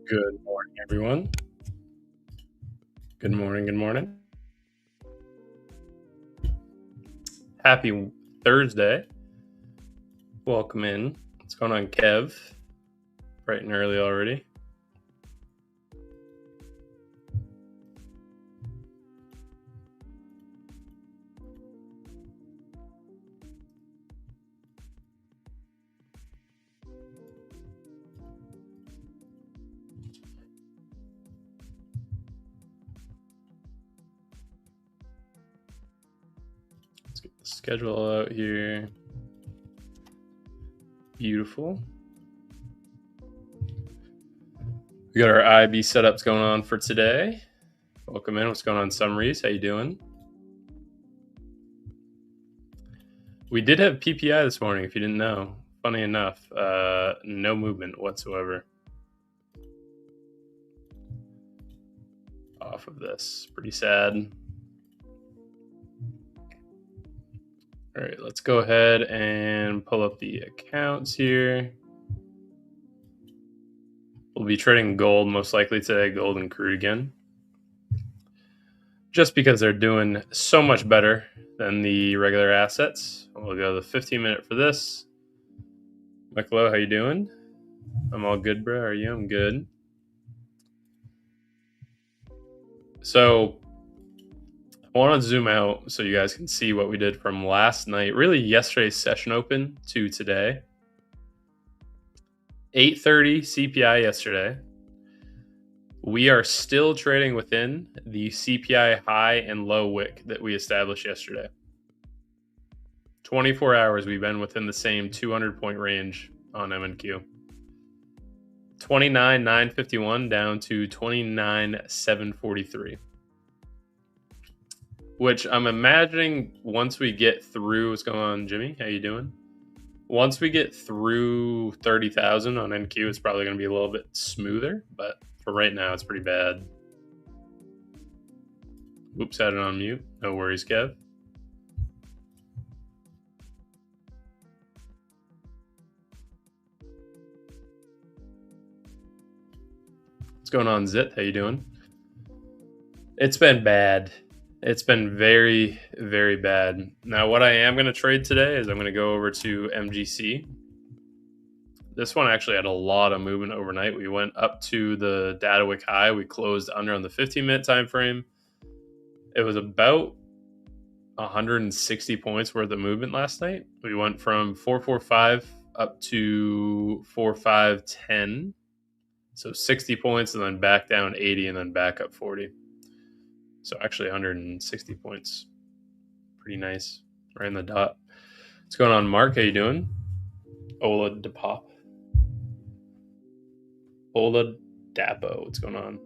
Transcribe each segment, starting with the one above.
Good morning, everyone. Good morning. Good morning. Happy Thursday. Welcome in. What's going on, Kev? Bright and early already. Let's get the schedule out here. Beautiful. We got our IB setups going on for today. Welcome in. What's going on, Summaries? How you doing? We did have PPI this morning, if you didn't know. Funny enough, no movement whatsoever off of this. Pretty sad. All right, let's go ahead and pull up the accounts here. We'll be trading gold most likely today, gold and crude again. Just because they're doing so much better than the regular assets. We'll go the 15-minute for this. Michael, how you doing? I'm all good, bro. Are you? I'm good. So I want to zoom out so you guys can see what we did from last night, really yesterday's session open to today. 8:30 CPI yesterday. We are still trading within the CPI high and low wick that we established yesterday. 24 hours, we've been within the same 200-point range on MNQ. 29,951 down to 29,743. Which I'm imagining once we get through, what's going on, Jimmy? How you doing? Once we get through 30,000 on NQ, it's probably going to be a little bit smoother, but for right now, it's pretty bad. Oops, had it on mute. No worries, Kev. What's going on, Zit? How you doing? It's been bad. It's been very, very bad. Now, what I am going to trade today is I'm going to go over to MGC. This one actually had a lot of movement overnight. We went up to the data wick high. We closed under on the 15-minute time frame. It was about 160 points worth of movement last night. We went from 445 up to 4510. So 60 points and then back down 80 and then back up 40. So actually 160 points. Pretty nice. Right in the dot. What's going on, Mark? How you doing? Ola Depop. Ola Dapo. What's going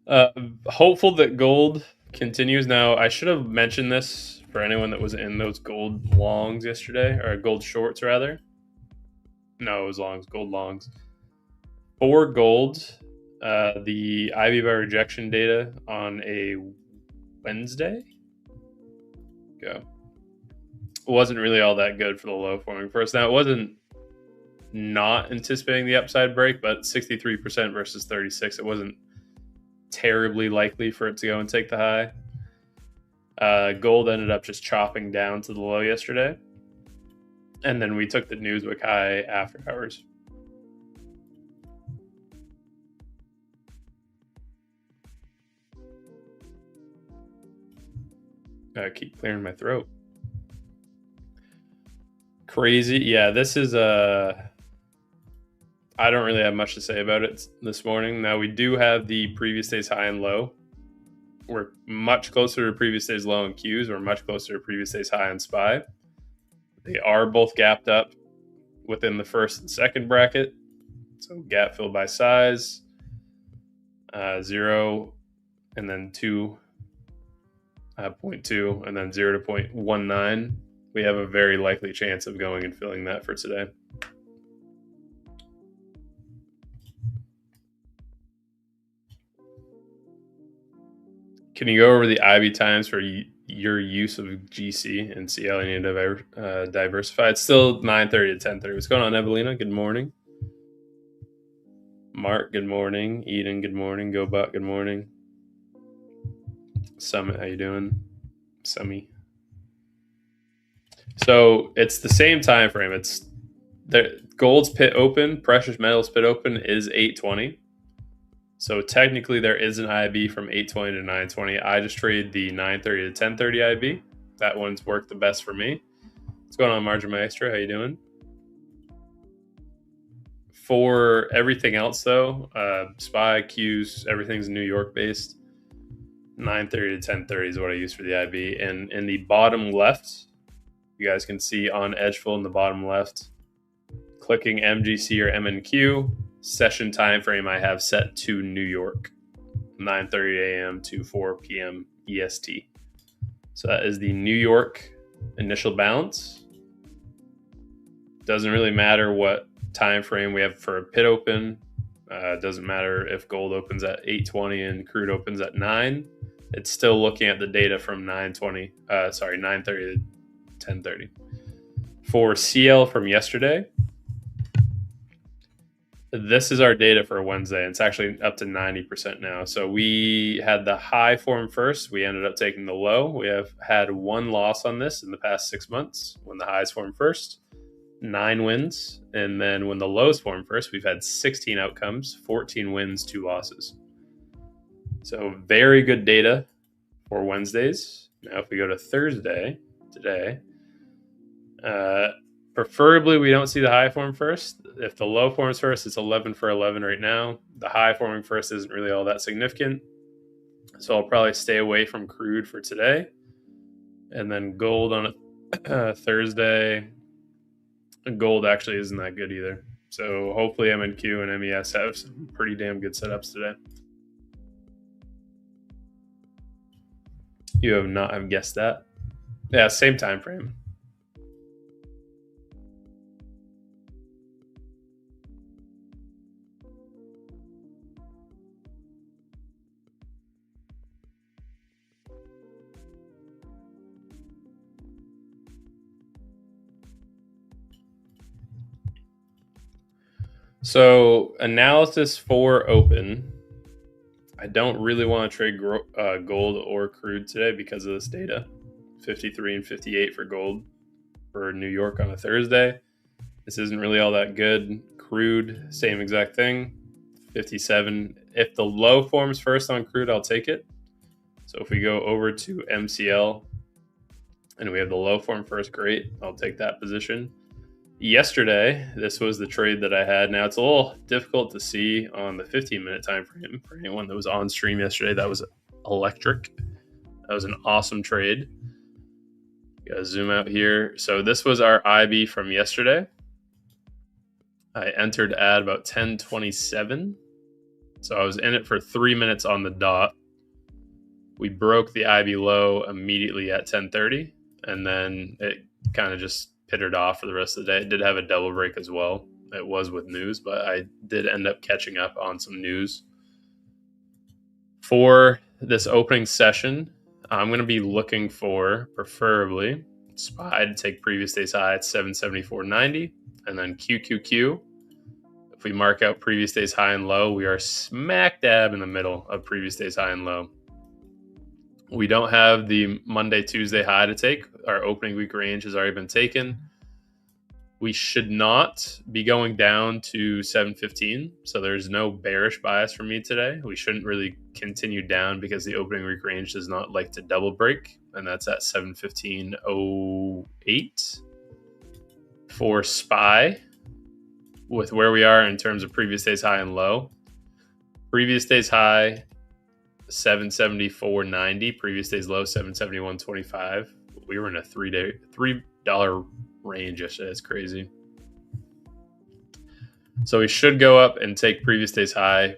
on? Hopeful that gold continues. Now, I should have mentioned this for anyone that was in those gold longs yesterday, or gold shorts rather. No, it was longs, gold longs. For gold, the IB by rejection data on a Wednesday wasn't really all that good for the low forming first. Now, it wasn't not anticipating the upside break, but 63% versus 36, it wasn't terribly likely for it to go and take the high. Gold ended up just chopping down to the low yesterday. And then we took the Newswick high after hours. I keep clearing my throat. Crazy. Yeah, this is I don't really have much to say about it this morning. Now, we do have the previous day's high and low. We're much closer to previous day's low in Qs. We're much closer to previous day's high in SPY. They are both gapped up within the first and second bracket. So gap filled by size, 0, and then 2.2, and then 0 to 0.19. We have a very likely chance of going and filling that for today. Can you go over the IB times for your use of GC and see how you need to diversify? It's still 9:30 to 10:30. What's going on, Evelina? Good morning. Mark, good morning. Eden, good morning. GoBot, good morning. Summit, how you doing? Summy. So it's the same time frame. It's the gold's pit open, precious metals pit open is 820. So technically there is an IB from 820 to 920. I just traded the 930 to 1030 IB. That one's worked the best for me. What's going on, Margin Maestro? How you doing? For everything else, though, SPY, Qs, everything's New York based. 930 to 1030 is what I use for the IB. And in the bottom left, you guys can see on edgeful in the bottom left, clicking MGC or MNQ, session time frame I have set to New York, 9:30 a.m. to 4 p.m. EST. So that is the New York initial balance. Doesn't really matter what time frame we have for a pit open. Doesn't matter if gold opens at 8:20 and crude opens at 9. It's still looking at the data from 9:30 to 10:30. For CL from yesterday, this is our data for Wednesday. It's actually up to 90% now. So we had the high form first. We ended up taking the low. We have had one loss on this in the past 6 months when the highs formed first. 9 wins. And then when the lows formed first, we've had 16 outcomes, 14 wins, 2 losses. So very good data for Wednesdays. Now, if we go to Thursday, today, preferably we don't see the high form first. If the low forms first, it's 11 for 11 right now. The high forming first isn't really all that significant. So I'll probably stay away from crude for today. And then gold on a Thursday. Gold actually isn't that good either. So hopefully MNQ and MES have some pretty damn good setups today. You have not have guessed that. Yeah, same time frame. So analysis for open. I don't really want to trade gold or crude today because of this data. 53 and 58 for gold for New York on a Thursday. This isn't really all that good. Crude, same exact thing. 57. If the low forms first on crude, I'll take it. So if we go over to MCL and we have the low form first, great. I'll take that position. Yesterday, this was the trade that I had. Now, it's a little difficult to see on the 15-minute time frame for anyone that was on stream yesterday. That was electric. That was an awesome trade. Gotta zoom out here. So this was our IB from yesterday. I entered at about 10:27. So I was in it for 3 minutes on the dot. We broke the IB low immediately at 10:30, and then it kind of just pittered off for the rest of the day. It did have a double break as well. It was with news, but I did end up catching up on some news. For this opening session, I'm going to be looking for, preferably, SPY to take previous day's high at 774.90, and then QQQ. If we mark out previous day's high and low, we are smack dab in the middle of previous day's high and low. We don't have the Monday, Tuesday high to take. Our opening week range has already been taken. We should not be going down to 715. So there's no bearish bias for me today. We shouldn't really continue down because the opening week range does not like to double break. And that's at 715.08. For SPY, with where we are in terms of previous day's high and low, previous day's high, 774.90, previous day's low 771.25. We were in a $3 range yesterday. It's crazy. So we should go up and take previous day's high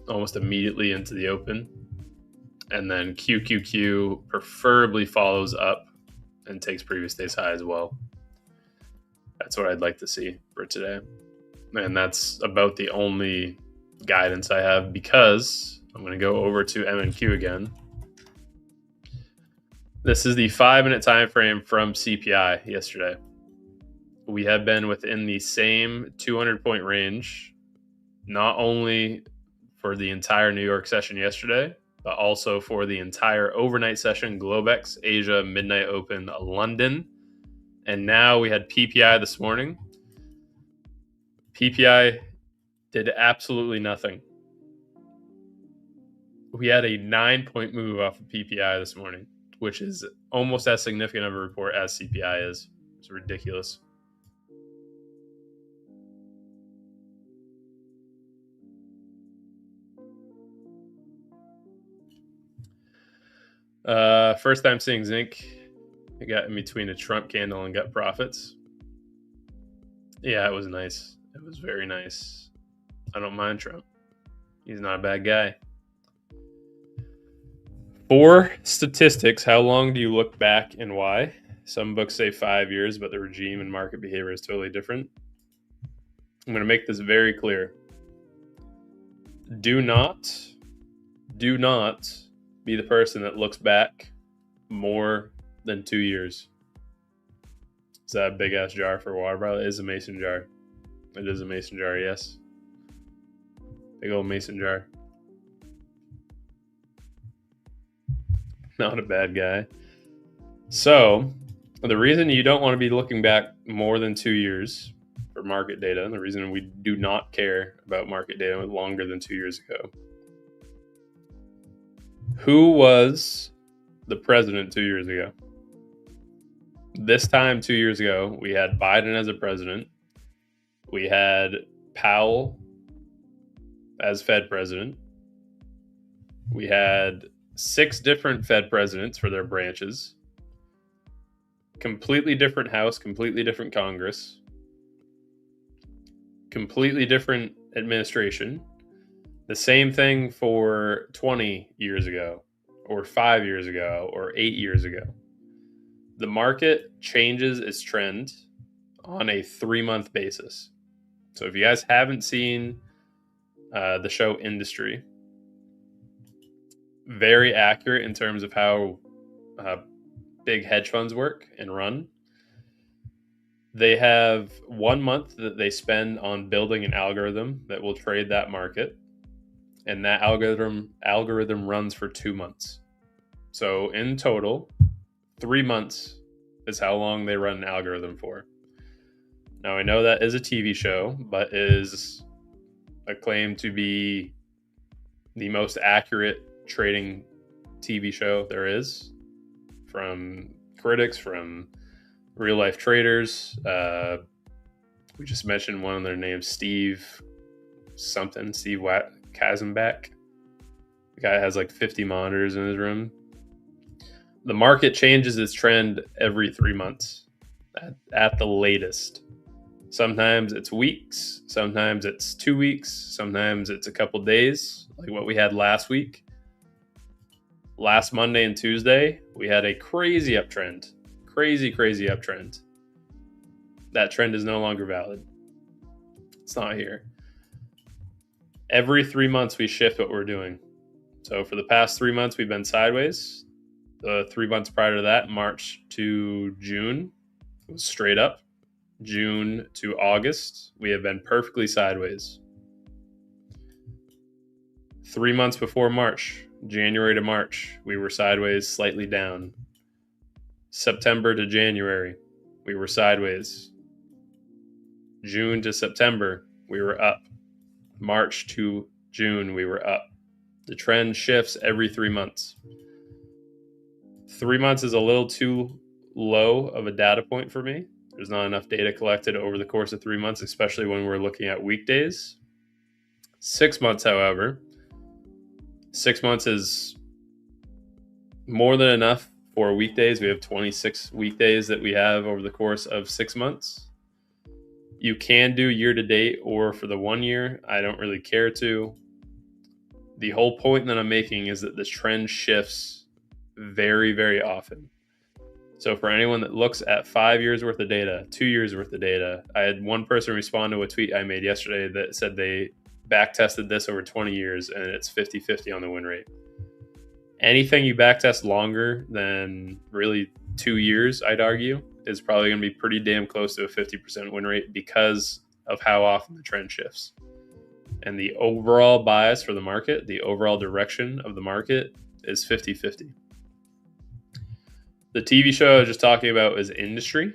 almost immediately into the open, and then QQQ preferably follows up and takes previous day's high as well. That's what I'd like to see for today, and that's about the only guidance I have, because I'm going to go over to MNQ again. This is the 5-minute time frame from CPI yesterday. We have been within the same 200-point range not only for the entire New York session yesterday, but also for the entire overnight session, Globex, Asia, Midnight Open, London. And now we had PPI this morning. PPI did absolutely nothing. We had a 9-point move off of PPI this morning, which is almost as significant of a report as CPI is. It's ridiculous. First time seeing Zinc. I got in between a Trump candle and gut profits. Yeah, it was nice. It was very nice. I don't mind Trump. He's not a bad guy. For statistics, how long do you look back and why? Some books say 5 years, but the regime and market behavior is totally different. I'm going to make this very clear. Do not be the person that looks back more than 2 years. Is that a big ass jar for water bottle? It is a mason jar. It is a mason jar, yes. Big old mason jar. Not a bad guy. So, the reason you don't want to be looking back more than 2 years for market data, and the reason we do not care about market data longer than 2 years ago. Who was the president 2 years ago? This time 2 years ago, we had Biden as a president. We had Powell as Fed president. We had 6 different Fed presidents for their branches. Completely different House, completely different Congress. Completely different administration. The same thing for 20 years ago, or 5 years ago, or 8 years ago. The market changes its trend on a 3-month basis. So if you guys haven't seen the show Industry, very accurate in terms of how big hedge funds work and run. They have 1 month that they spend on building an algorithm that will trade that market. And that algorithm runs for 2 months. So in total, 3 months is how long they run an algorithm for. Now I know that is a TV show, but is acclaimed to be the most accurate trading TV show there is, from critics, from real life traders. We just mentioned one of their names, Steve Kazenbach. The guy has like 50 monitors in his room. The market changes its trend every 3 months at the latest. Sometimes it's weeks, sometimes it's 2 weeks, sometimes it's a couple days, like what we had last week. Last Monday and Tuesday, we had a crazy uptrend. Crazy uptrend. That trend is no longer valid. It's not here. Every 3 months, we shift what we're doing. So for the past 3 months, we've been sideways. The 3 months prior to that, March to June, it was straight up. June to August, we have been perfectly sideways. 3 months before March, January to March, we were sideways, slightly down. September to January, we were sideways. June to September, we were up. March to June, we were up. The trend shifts every 3 months. 3 months is a little too low of a data point for me. There's not enough data collected over the course of 3 months, especially when we're looking at weekdays. 6 months, however, 6 months is more than enough for weekdays. We have 26 weekdays that we have over the course of 6 months. You can do year to date or for the 1 year. I don't really care to. The whole point that I'm making is that the trend shifts very, very often. So for anyone that looks at 5 years worth of data, 2 years worth of data, I had one person respond to a tweet I made yesterday that said they back tested this over 20 years and it's 50-50 on the win rate. Anything you back test longer than really 2 years, I'd argue, is probably going to be pretty damn close to a 50% win rate because of how often the trend shifts. And the overall bias for the market, the overall direction of the market is 50-50. The TV show I was just talking about is Industry.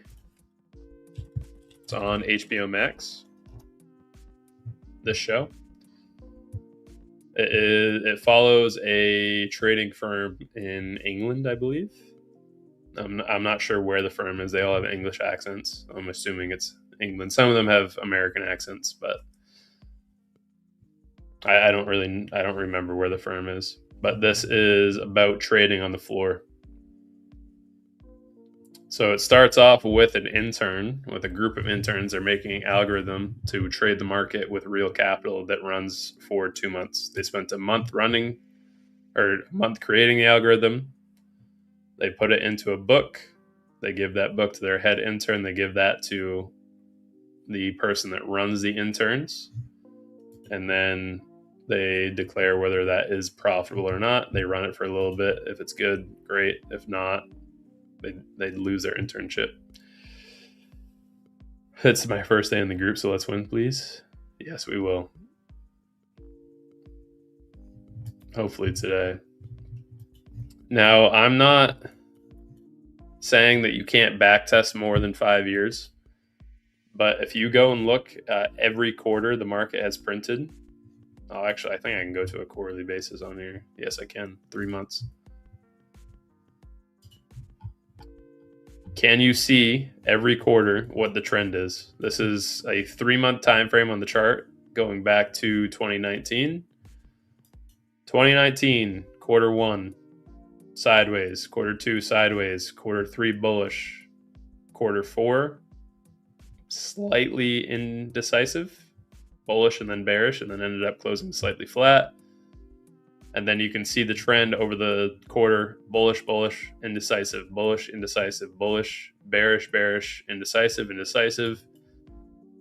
It's on HBO Max. This show. It follows a trading firm in England, I believe. I'm not sure where the firm is. They all have English accents. I'm assuming it's England. Some of them have American accents, but I don't remember where the firm is. But this is about trading on the floor. So it starts off with an intern, with a group of interns. They're making an algorithm to trade the market with real capital that runs for 2 months. They spent a month creating the algorithm. They put it into a book. They give that book to their head intern. They give that to the person that runs the interns. And then they declare whether that is profitable or not. They run it for a little bit. If it's good, great. If not, they lose their internship. It's my first day in the group, so let's win, please. Yes, we will. Hopefully today. Now, I'm not saying that you can't backtest more than 5 years, but if you go and look at every quarter the market has printed, actually, I think I can go to a quarterly basis on here. Yes, I can. 3 months. Can you see every quarter what the trend is? This is a 3-month time frame on the chart going back to 2019. 2019, quarter 1, sideways. Quarter 2, sideways. Quarter 3, bullish. Quarter 4, slightly indecisive. Bullish and then bearish, and then ended up closing slightly flat. And then you can see the trend over the quarter: bullish, bullish, indecisive, bullish, indecisive, bullish, bearish, bearish, indecisive, indecisive.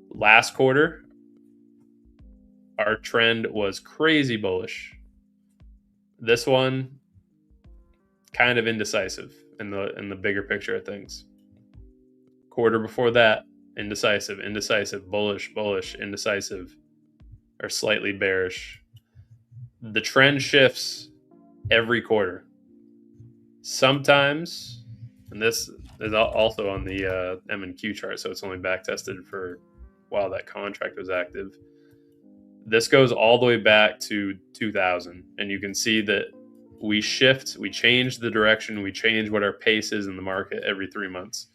Last quarter, our trend was crazy bullish. This one, kind of indecisive in the bigger picture of things. Quarter before that, indecisive, indecisive, bullish, bullish, indecisive, or slightly bearish. The trend shifts every quarter. Sometimes, and this is also on the M&Q chart, so it's only back tested for while that contract was active. This goes all the way back to 2000, and you can see that we shift, we change the direction, we change what our pace is in the market every 3 months.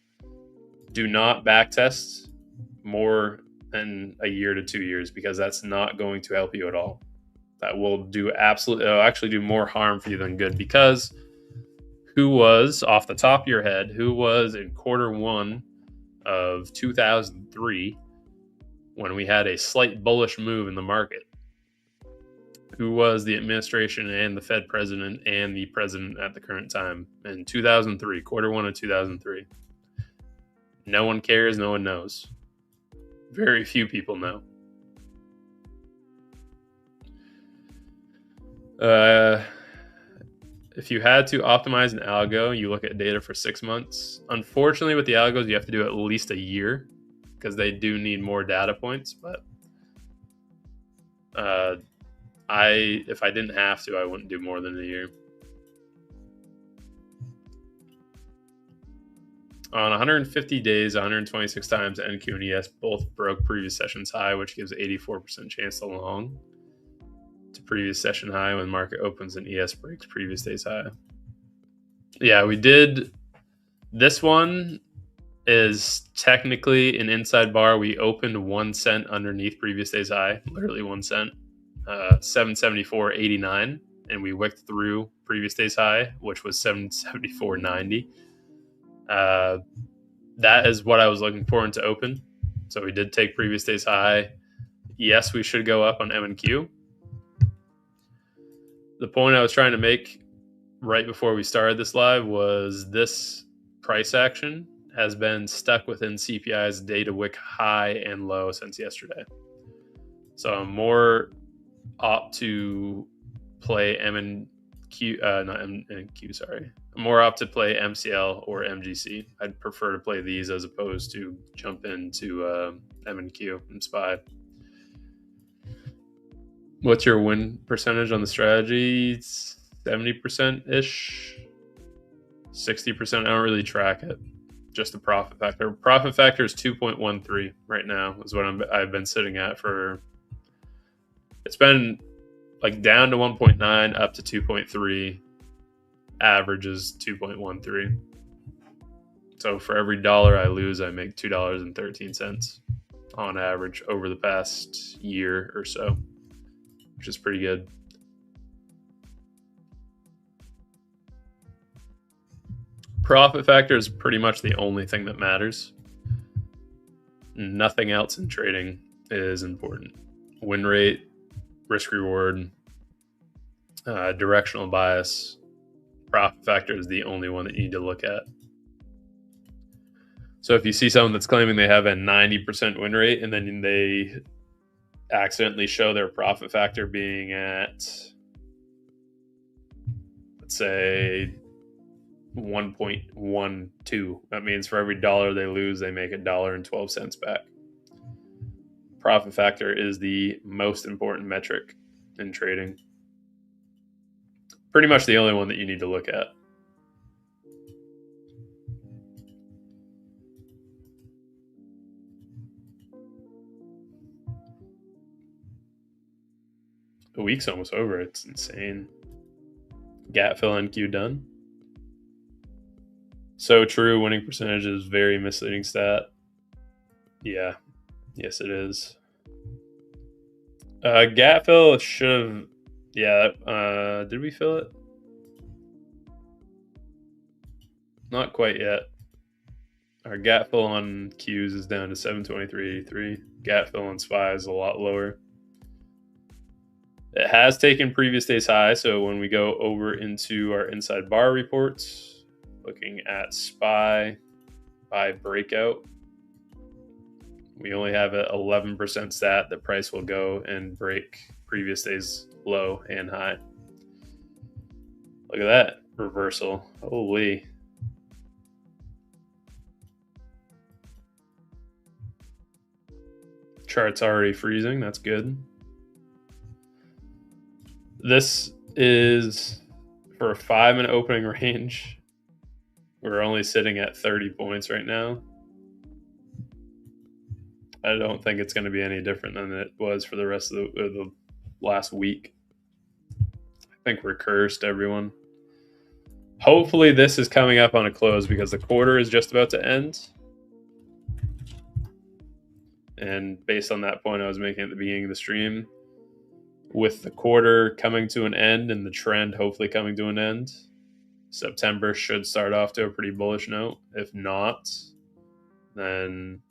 Do not backtest more than a year to 2 years, because that's not going to help you at all. That will it'll actually do more harm for you than good, because who was, off the top of your head, who was in quarter 1 of 2003 when we had a slight bullish move in the market? Who was the administration and the Fed president and the president at the current time in 2003, quarter 1 of 2003? No one cares. No one knows. Very few people know. If you had to optimize an algo, you look at data for 6 months. Unfortunately, with the algos, you have to do at least a year, because they do need more data points. But if I didn't have to, I wouldn't do more than a year. On 150 days, 126 times, NQ and ES both broke previous session's high, which gives 84% chance to long to previous session high when market opens and ES breaks previous day's high. Yeah, we did. This one is technically an inside bar. We opened 1 cent underneath previous day's high, literally 1 cent, 774.89, and we wicked through previous day's high, which was 774.90. That is what I was looking for into open. So we did take previous day's high. Yes, we should go up on M&Q. The point I was trying to make right before we started this live was this price action has been stuck within CPI's data wick high and low since yesterday. So I'm more opt to play I'm more opt to play MCL or MGC. I'd prefer to play these as opposed to jump into M&Q and SPY. What's your win percentage on the strategy? 70%-ish? 60%? I don't really track it. Just the profit factor. Profit factor is 2.13 right now, is what I've been sitting at for. It's been like down to 1.9, up to 2.3. Average is 2.13. So for every dollar I lose, I make $2.13 on average over the past year or so, which is pretty good. Profit factor is pretty much the only thing that matters. Nothing else in trading is important. Win rate, risk reward, directional bias, profit factor is the only one that you need to look at. So if you see someone that's claiming they have a 90% win rate and then they accidentally show their profit factor being at, let's say, 1.12, that means for every dollar they lose, they make $1.12 back. Profit factor is the most important metric in trading. Pretty much the only one that you need to look at. The week's almost over. It's insane. Gap fill NQ done. So true. Winning percentage is very misleading stat. Yeah. Yes, it is. Gap fill should have. Yeah. Did we fill it? Not quite yet. Our gap fill on Qs is down to 723.83. Gap fill on SPY is a lot lower. It has taken previous day's high, so when we go over into our inside bar reports, looking at SPY by breakout, we only have an 11% stat that price will go and break previous day's low and high. Look at that reversal. Holy. Chart's already freezing. That's good. This is for a 5-minute opening range. We're only sitting at 30 points right now. I don't think it's going to be any different than it was for the rest of the last week. I think we're cursed, everyone. Hopefully this is coming up on a close because the quarter is just about to end. And based on that point I was making at the beginning of the stream, with the quarter coming to an end and the trend hopefully coming to an end, September should start off to a pretty bullish note. If not, then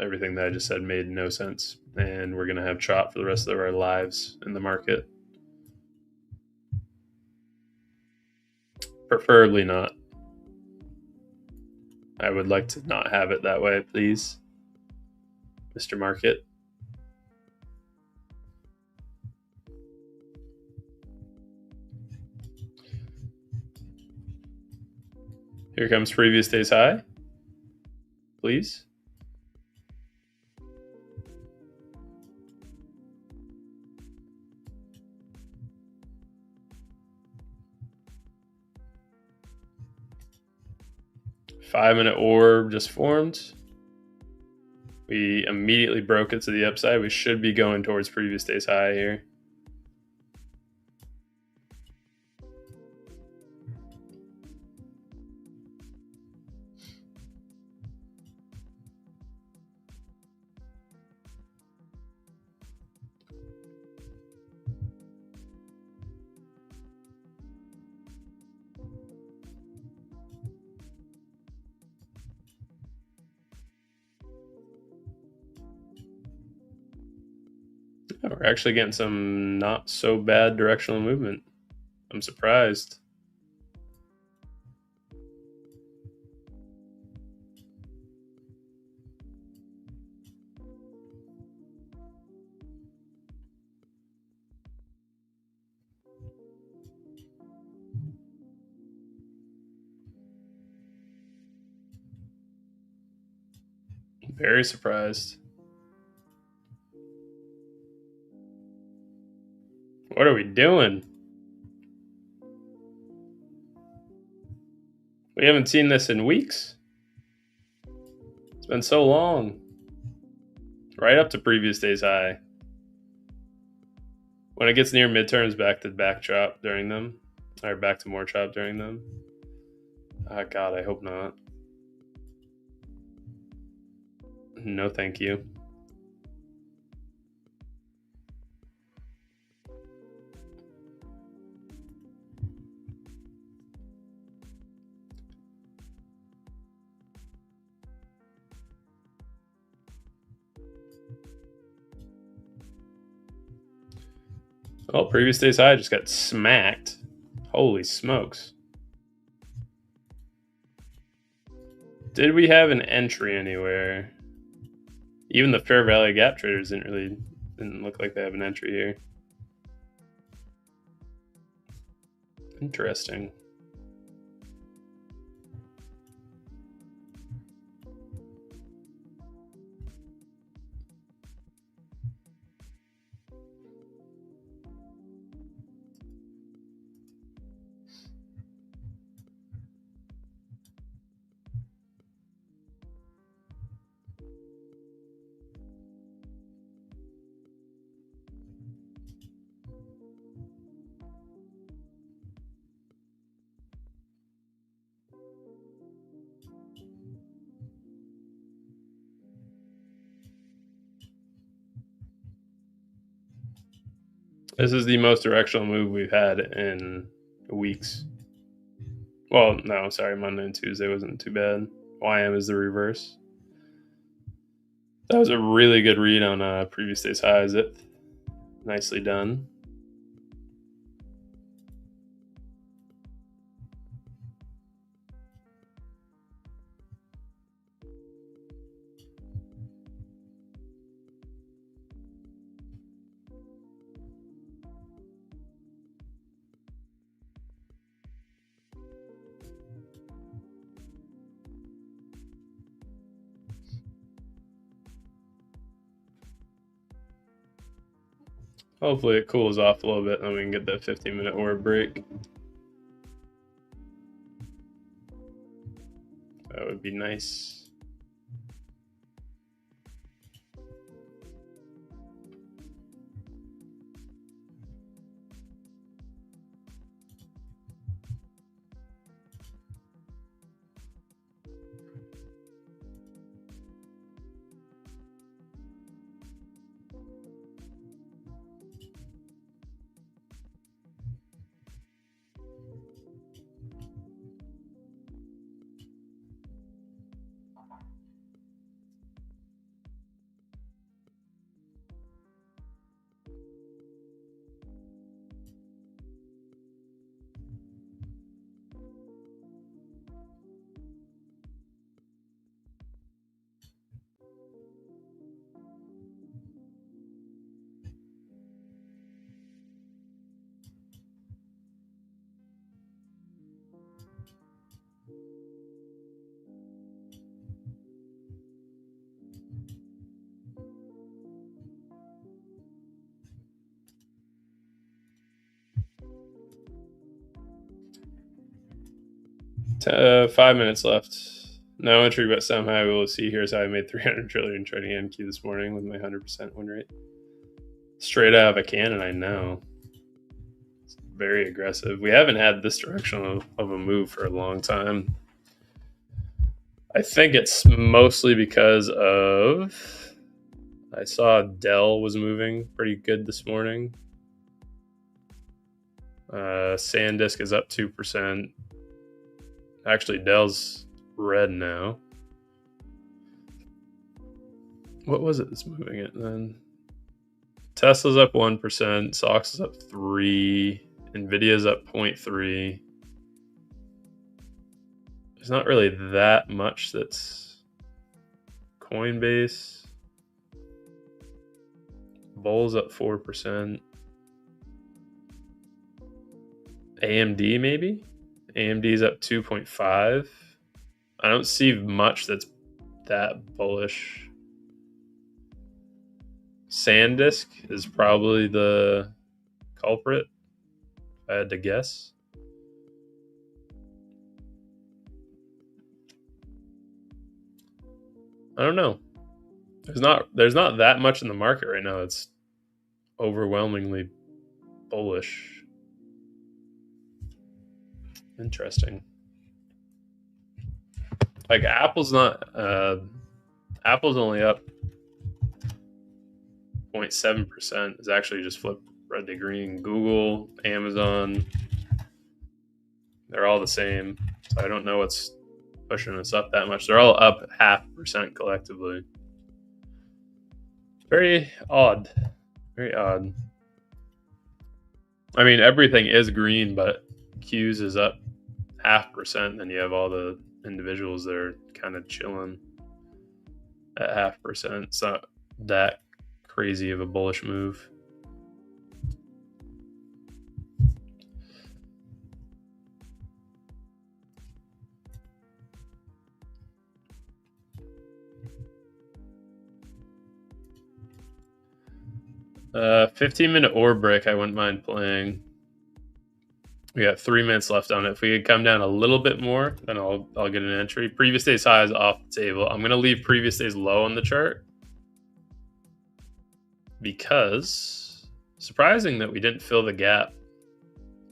everything that I just said made no sense, and we're going to have chop for the rest of our lives in the market. Preferably not. I would like to not have it that way, please, Mr. Market. Here comes previous day's high, please. Five-minute orb just formed. We immediately broke it to the upside. We should be going towards previous day's high here. We're actually getting some not so bad directional movement. I'm surprised. Very surprised. What are we doing? We haven't seen this in weeks. It's been so long. Right up to previous day's high. When it gets near midterms, back to back chop during them. Or back to more chop during them. Oh, God, I hope not. No, thank you. Oh, previous day's high just got smacked. Holy smokes. Did we have an entry anywhere? Even the fair value gap traders didn't look like they have an entry here. Interesting. This is the most directional move we've had in weeks. Well, no, sorry, Monday and Tuesday wasn't too bad. YM is the reverse. That was a really good read on previous day's highs. Nicely done. Hopefully it cools off a little bit and then we can get that 15-minute orb break. That would be nice. Five minutes left. No entry, but somehow we will see. Here's how I made 300 trillion trading MQ this morning with my 100% win rate. Straight out of a cannon, I know. It's very aggressive. We haven't had this direction of a move for a long time. I think it's mostly because of... I saw Dell was moving pretty good this morning. SanDisk is up 2%. Actually, Dell's red now. What was it that's moving it then? Tesla's up 1%. SOX is up 3%. NVIDIA's up 0.3%. There's not really that much that's Coinbase. Bull's up 4%. AMD maybe? AMD's up 2.5%. I don't see much that's that bullish. SanDisk is probably the culprit, if I had to guess. I don't know. There's not that much in the market right now that's overwhelmingly bullish. Interesting. Like Apple's only up 0.7%. It's actually just flipped red to green. Google, Amazon, they're all the same. So I don't know what's pushing us up that much. They're all up 0.5% collectively. Very odd. Very odd. I mean, everything is green, but Q's is up 0.5%. Then you have all the individuals that are kind of chilling at 0.5%. It's not that crazy of a bullish move. Uh, 15-minute orb break, I wouldn't mind playing. We got 3 minutes left on it. If we could come down a little bit more, then I'll get an entry. Previous day's high is off the table. I'm gonna leave previous day's low on the chart because surprising that we didn't fill the gap.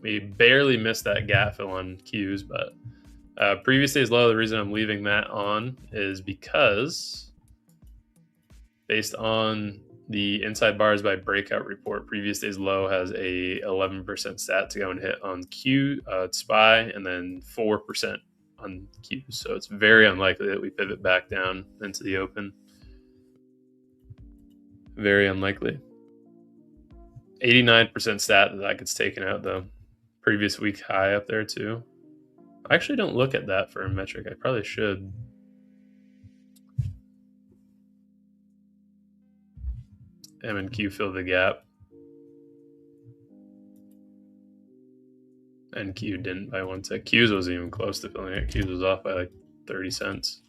We barely missed that gap fill on Qs, but previous day's low, the reason I'm leaving that on is because based on the inside bars by breakout report, previous day's low has a 11% stat to go and hit on Q, SPY, and then 4% on Q. So it's very unlikely that we pivot back down into the open. Very unlikely. 89% stat that gets taken out though. Previous week high up there too. I actually don't look at that for a metric. I probably should. M and Q fill the gap. And Q didn't by 1 tick. Q's wasn't even close to filling it. Q's was off by like 30 cents.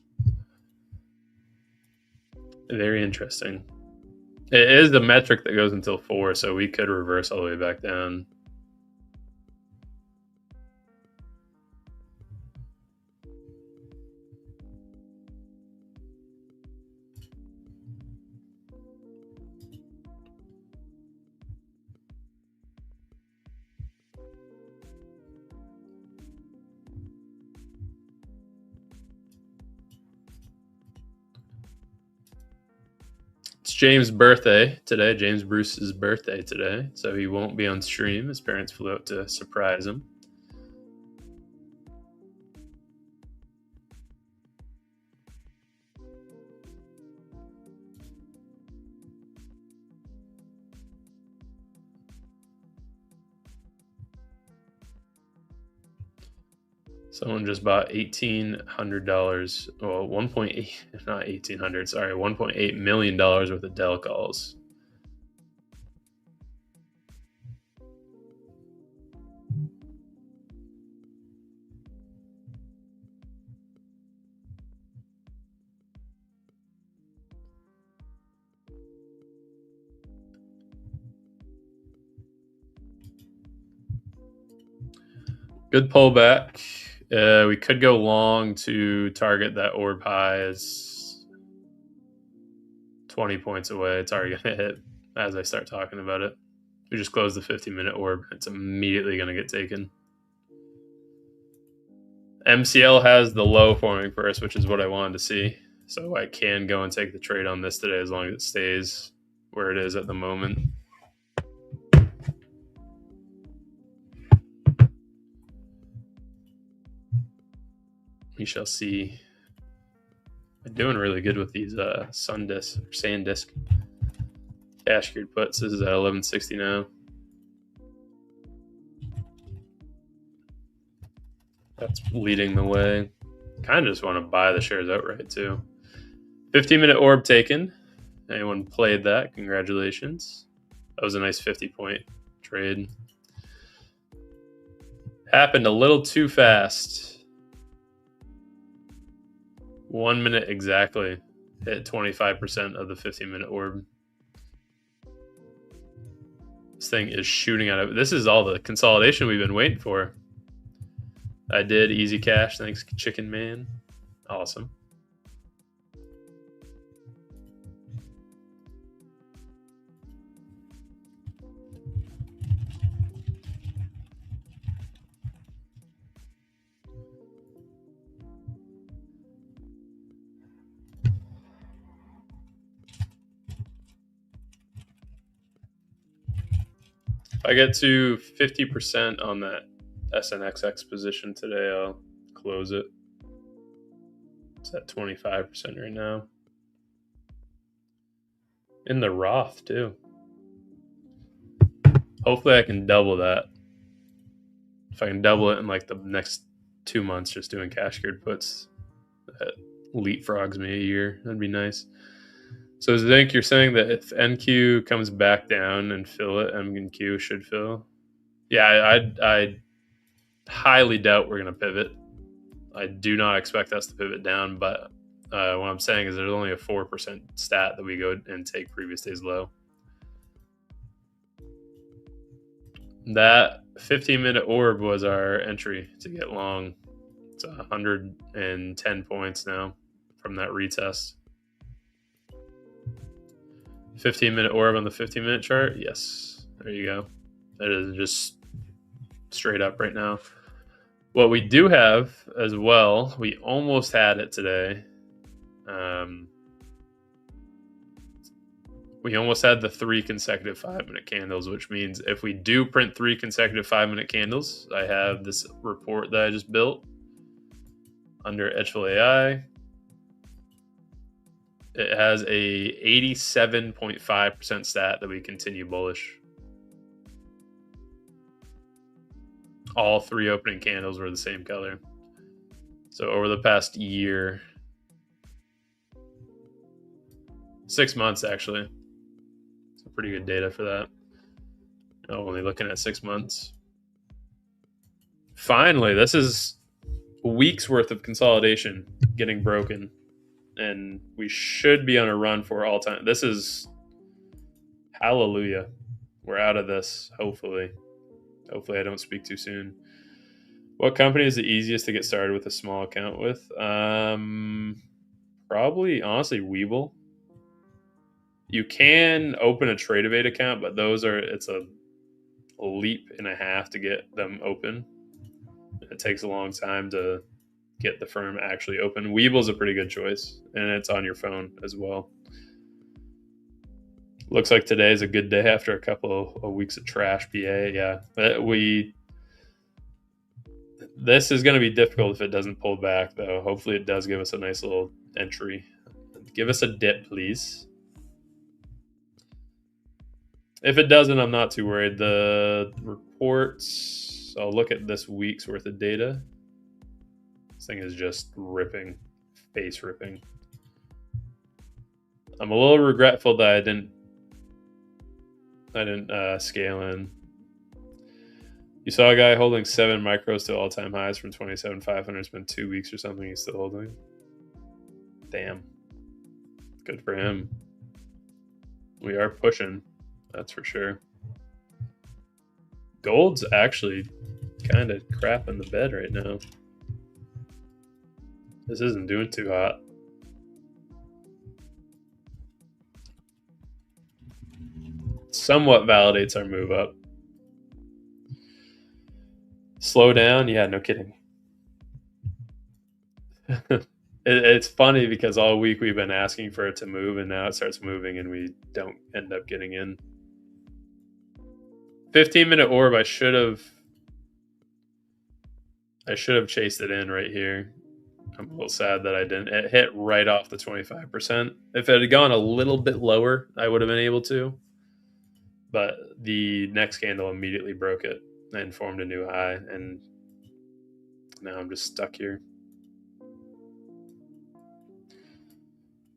Very interesting. It is the metric that goes until 4, so we could reverse all the way back down. It's James' birthday today. James Bruce's birthday today, so he won't be on stream. His parents flew out to surprise him. Someone just bought $1,800. Well, 1.8, not 1,800. Sorry, $1.8 million worth of Dell calls. Good pullback. We could go long to target that orb high as 20 points away. It's already going to hit as I start talking about it. We just closed the 50-minute orb. It's immediately going to get taken. MCL has the low forming first, which is what I wanted to see. So I can go and take the trade on this today as long as it stays where it is at the moment. We shall see. I'm doing really good with these SanDisk cash geared puts. This is at 1160 now. That's leading the way. Kind of just want to buy the shares outright too. 15-minute orb taken. Anyone played that? Congratulations. That was a nice 50-point trade. Happened a little too fast. 1 minute exactly. Hit 25% of the 15-minute orb. This thing is shooting out of. This is all the consolidation we've been waiting for. I did easy cash. Thanks, Chicken Man. Awesome. If I get to 50% on that SNXX position today, I'll close it. It's at 25% right now. In the Roth, too. Hopefully I can double that. If I can double it in like the next 2 months just doing cash geared puts, that leapfrogs me a year. That'd be nice. So Zinc, you're saying that if NQ comes back down and fill it, MQ should fill? Yeah, I highly doubt we're going to pivot. I do not expect us to pivot down, but what I'm saying is there's only a 4% stat that we go and take previous day's low. That 15-minute orb was our entry to get long. It's 110 points now from that retest. 15-minute orb on the 15-minute chart. Yes, there you go. That is just straight up right now. What we do have as well, we almost had it today. We almost had the 3 consecutive 5-minute candles, which means if we do print 3 consecutive 5-minute candles, I have this report that I just built under edgeful AI. It has a 87.5% stat that we continue bullish. All 3 opening candles were the same color. So over the past year, 6 months actually. It's pretty good data for that. Only looking at 6 months. Finally, this is a week's worth of consolidation getting broken. And we should be on a run for all time. This is hallelujah. We're out of this, hopefully. Hopefully I don't speak too soon. What company is the easiest to get started with a small account with? Probably, honestly, Webull. You can open a Tradeovate account, but it's a leap and a half to get them open. It takes a long time to get the firm actually open. Webull's a pretty good choice, and it's on your phone as well. Looks like today is a good day after a couple of weeks of trash BA. Yeah, this is going to be difficult if it doesn't pull back, though. Hopefully it does give us a nice little entry. Give us a dip, please. If it doesn't, I'm not too worried. The reports, I'll look at this week's worth of data. This thing is just ripping, face ripping. I'm a little regretful that I didn't scale in. You saw a guy holding 7 micros to all-time highs from 27,500. It's been 2 weeks or something. He's still holding. Damn. Good for him. We are pushing. That's for sure. Gold's actually kind of crap in the bed right now. This isn't doing too hot. Somewhat validates our move up. Slow down? Yeah, no kidding. It's funny because all week we've been asking for it to move, and now it starts moving and we don't end up getting in. 15-minute orb, I should have chased it in right here. I'm a little sad that I didn't. It hit right off the 25%. If it had gone a little bit lower, I would have been able to. But the next candle immediately broke it and formed a new high, and now I'm just stuck here.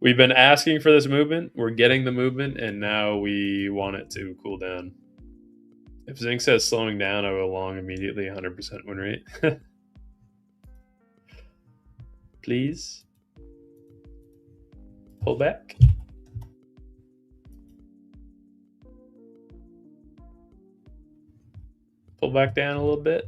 We've been asking for this movement. We're getting the movement, and now we want it to cool down. If Zinc says slowing down, I will long immediately, 100% win rate. Please. Pull back. back down a little bit.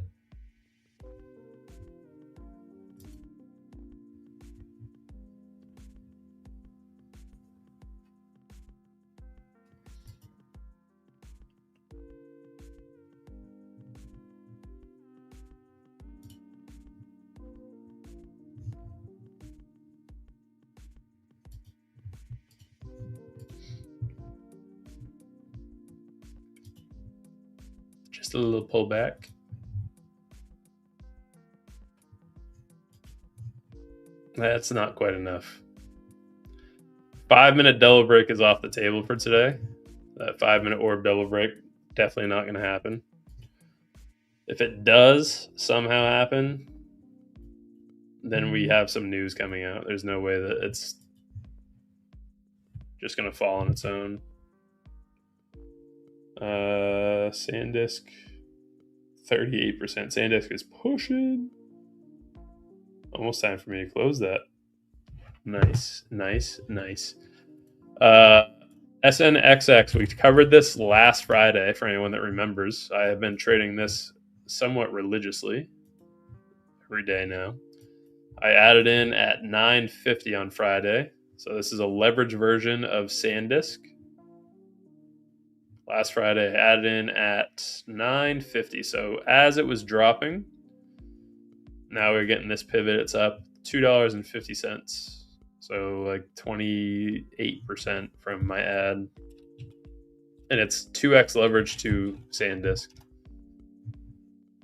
Just a little pullback. That's not quite enough. 5-minute double break is off the table for today. That 5-minute orb double break, definitely not going to happen. If it does somehow happen, then we have some news coming out. There's no way that it's just going to fall on its own. SanDisk, 38%. SanDisk is pushing. Almost time for me to close that. Nice. SNXX, we covered this last Friday for anyone that remembers. I have been trading this somewhat religiously every day now. I added in at 950 on Friday. So this is a leverage version of SanDisk. Last Friday, I added in at 950. So as it was dropping, now we're getting this pivot. It's up $2.50. So like 28% from my ad. And it's 2x leverage to SanDisk.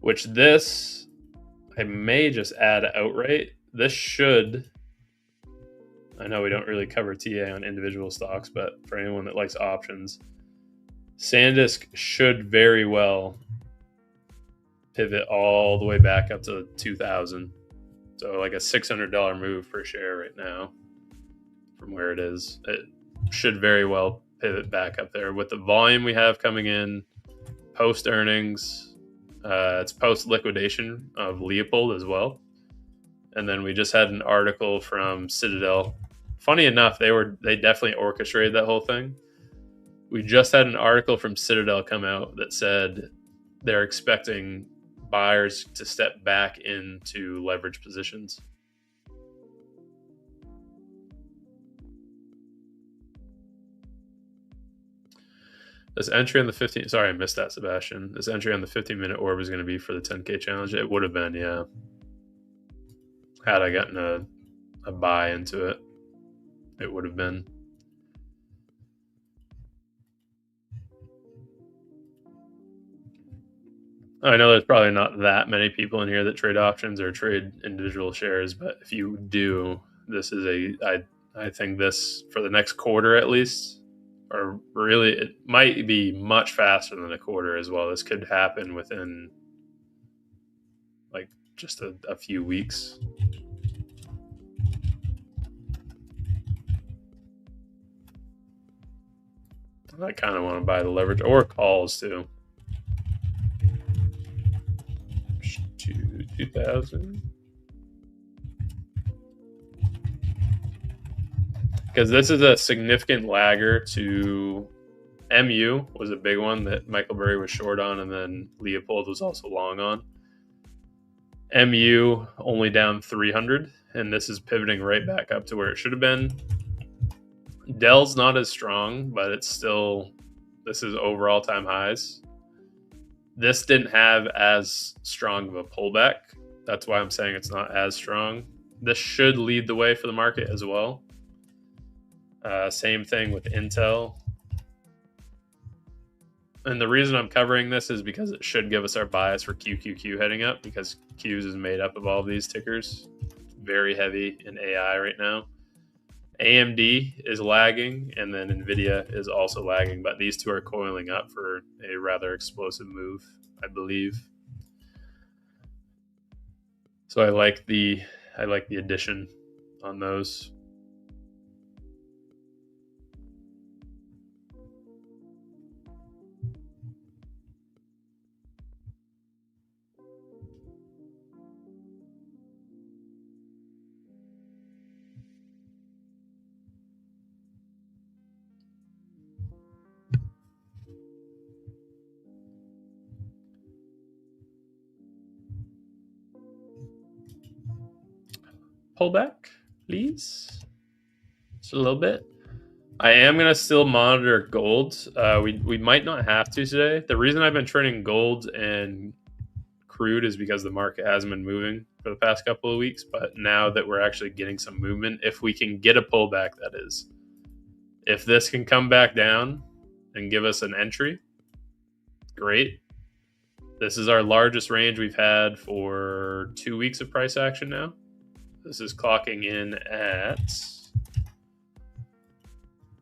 Which this, I may just add outright. This should, I know we don't really cover TA on individual stocks, but for anyone that likes options, SanDisk should very well pivot all the way back up to 2,000. So like a $600 move per share right now from where it is. It should very well pivot back up there with the volume we have coming in post earnings. It's post liquidation of Leopold as well. And then we just had an article from Citadel. Funny enough, they definitely orchestrated that whole thing. We just had an article from Citadel come out that said they're expecting buyers to step back into leverage positions. This entry on the 15, sorry, I missed that, Sebastian. This entry on the 15-minute orb is going to be for the 10K challenge. It would have been, yeah. Had I gotten a buy into it, it would have been. I know there's probably not that many people in here that trade options or trade individual shares, but if you do, this is I think this for the next quarter at least, or really it might be much faster than a quarter as well. This could happen within like just a few weeks. I kind of want to buy the leverage or calls too. 2,000. Because this is a significant lagger to MU was a big one that Michael Burry was short on, and then Leopold was also long on. MU only down 300, and this is pivoting right back up to where it should have been. Dell's not as strong, but it's still, this is over all-time highs. This didn't have as strong of a pullback. That's why I'm saying it's not as strong. This should lead the way for the market as well. Same thing with Intel. And the reason I'm covering this is because it should give us our bias for QQQ heading up, because Qs is made up of all of these tickers. Very heavy in AI right now. AMD is lagging, and then NVIDIA is also lagging, but these two are coiling up for a rather explosive move, I believe. So I like the addition on those. pullback, please. Just a little bit. I am going to still monitor gold. We might not have to today. The reason I've been trading gold and crude is because the market hasn't been moving for the past couple of weeks. But now that we're actually getting some movement, if we can get a pullback, that is. If this can come back down and give us an entry, great. This is our largest range we've had for 2 weeks of price action now. This is clocking in at,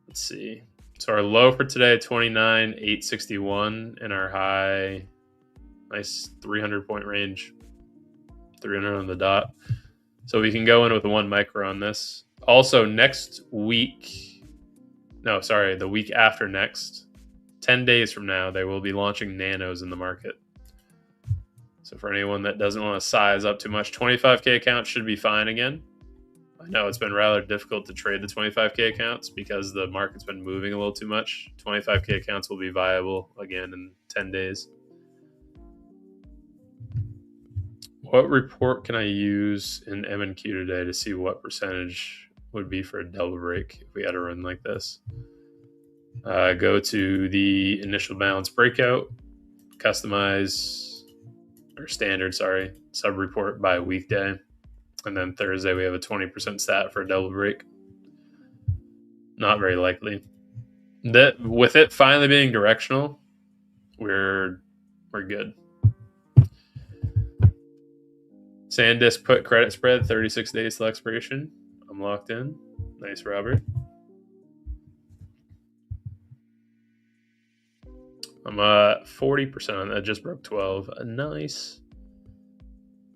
let's see. So our low for today, 29,861, and our high, nice 300 point range, 300 on the dot. So we can go in with 1 micro on this. Also next week, no, sorry, the week after next, 10 days from now, they will be launching nanos in the market. So for anyone that doesn't want to size up too much, 25K accounts should be fine again. I know it's been rather difficult to trade the 25K accounts because the market's been moving a little too much. 25K accounts will be viable again in 10 days. What report can I use in M&Q today to see what percentage would be for a double break if we had a run like this? Go to the initial balance breakout, customize, or standard, sub report by weekday. And then Thursday, we have a 20% stat for a double break. Not very likely. That with it finally being directional, we're good. SanDisk put credit spread, 36 days till expiration. I'm locked in. Nice, Robert. I'm 40% on that. Just broke 12. Nice.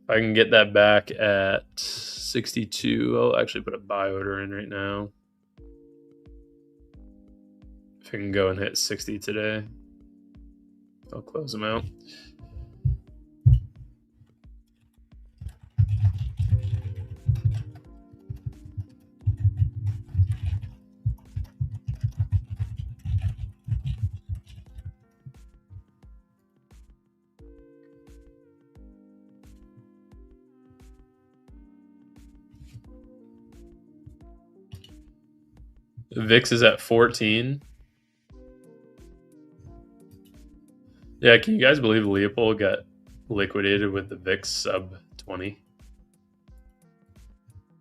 If I can get that back at 62, I'll actually put a buy order in right now. If I can go and hit 60 today, I'll close them out. VIX is at 14. Yeah, can you guys believe Leopold got liquidated with the VIX sub 20?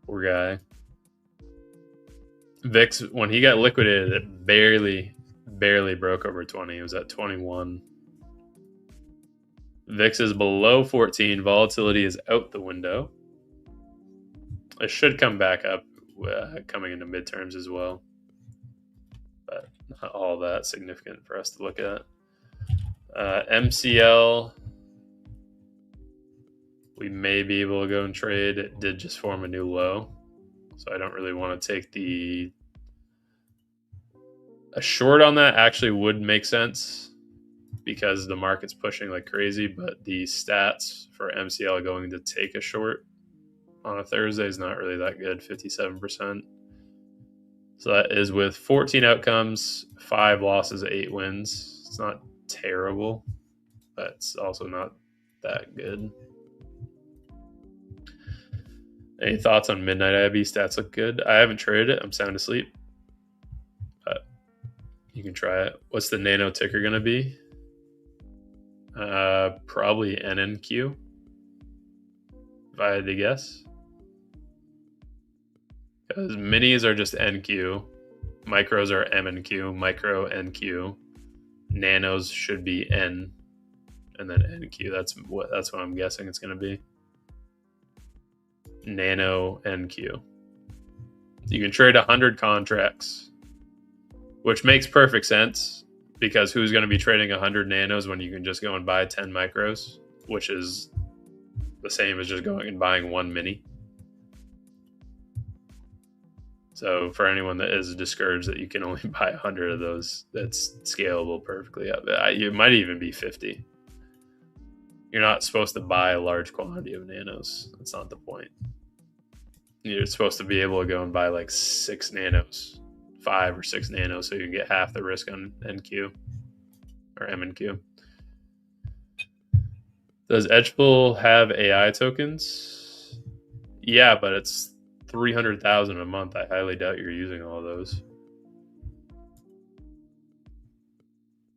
Poor guy. VIX, when he got liquidated, it barely broke over 20. It was at 21. VIX is below 14. Volatility is out the window. It should come back up coming into midterms as well. But not all that significant for us to look at. MCL, we may be able to go and trade. It did just form a new low. So I don't really want to take a short on that actually would make sense because the market's pushing like crazy, but the stats for MCL going to take a short on a Thursday is not really that good, 57%. So that is with 14 outcomes, 5 losses, 8 wins. It's not terrible, but it's also not that good. Any thoughts on Midnight IB? Stats look good. I haven't traded it. I'm sound asleep. But you can try it. What's the nano ticker going to be? Probably NNQ, if I had to guess. Because minis are just NQ, micros are MNQ, micro NQ, nanos should be N, and then NQ. That's what I'm guessing it's going to be. Nano NQ. You can trade 100 contracts, which makes perfect sense because who's going to be trading 100 nanos when you can just go and buy 10 micros, which is the same as just going and buying 1 mini. So for anyone that is discouraged that you can only buy 100 of those, that's scalable perfectly. You might even be 50. You're not supposed to buy a large quantity of nanos. That's not the point. You're supposed to be able to go and buy like 6 nanos, 5 or 6 nanos, so you can get half the risk on NQ or MNQ. Does edgeful have AI tokens? Yeah, but it's 300,000 a month. I highly doubt you're using all those.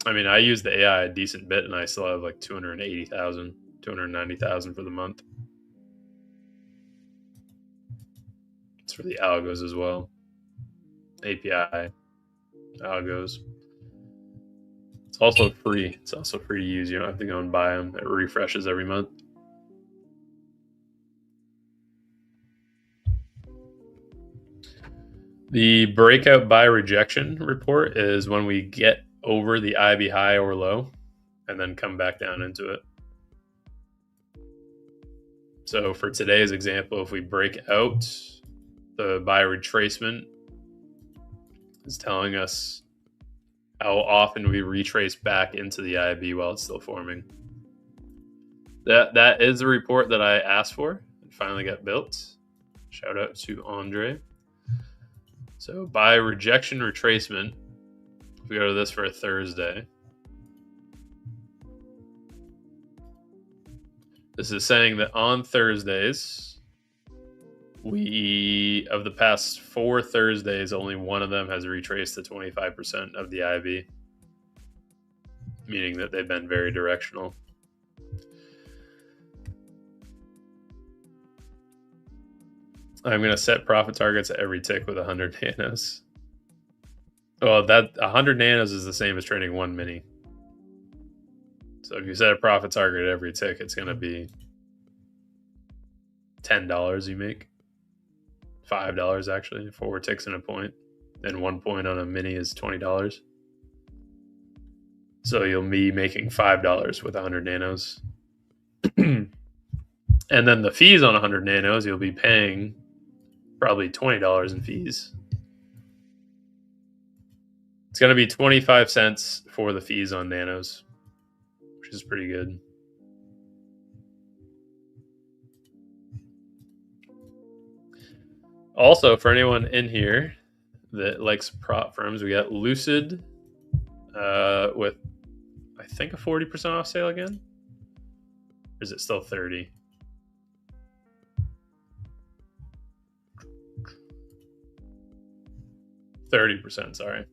I mean, I use the AI a decent bit, and I still have like 280,000, 290,000 for the month. It's for the algos as well. API, algos. It's also free. It's also free to use. You don't have to go and buy them. It refreshes every month. The breakout buy rejection report is when we get over the IB high or low and then come back down into it. So for today's example, if we break out, the buy retracement is telling us how often we retrace back into the IB while it's still forming. That is the report that I asked for and finally got built. Shout out to Andre. So buy rejection retracement, if we go to this for a Thursday, this is saying that on Thursdays, of the past 4 Thursdays, only one of them has retraced to 25% of the IB, meaning that they've been very directional. I'm going to set profit targets at every tick with 100 nanos. Well, that 100 nanos is the same as trading 1 mini. So if you set a profit target at every tick, it's going to be $10 you make. $5 actually, 4 ticks and a point. And 1 point on a mini is $20. So you'll be making $5 with 100 nanos. And then the fees on 100 nanos, you'll be paying probably $20 in fees. It's going to be 25 cents for the fees on nanos, which is pretty good. Also, for anyone in here that likes prop firms, we got Lucid with, I think, a 40% off sale again. Or is it still 30? %, sorry.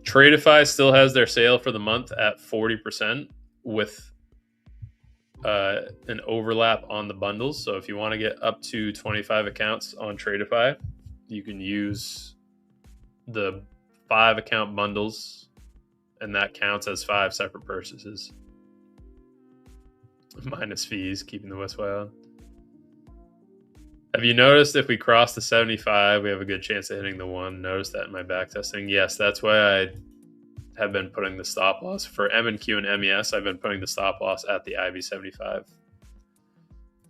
Tradeify still has their sale for the month at 40% with an overlap on the bundles. So if you want to get up to 25 accounts on Tradeify, you can use the 5 account bundles, and that counts as 5 separate purchases. Minus fees, keeping the Westway on. Have you noticed if we cross the 75, we have a good chance of hitting the 1? Notice that in my back testing. Yes, that's why I have been putting the stop loss. For M&Q and MES, I've been putting the stop loss at the IB75.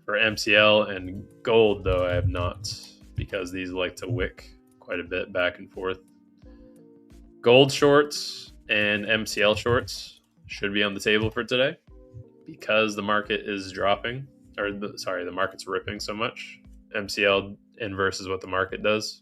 For MCL and gold, though, I have not, because these like to wick quite a bit back and forth. Gold shorts and MCL shorts should be on the table for today because the market is dropping, or the market's ripping so much. MCL inverses what the market does.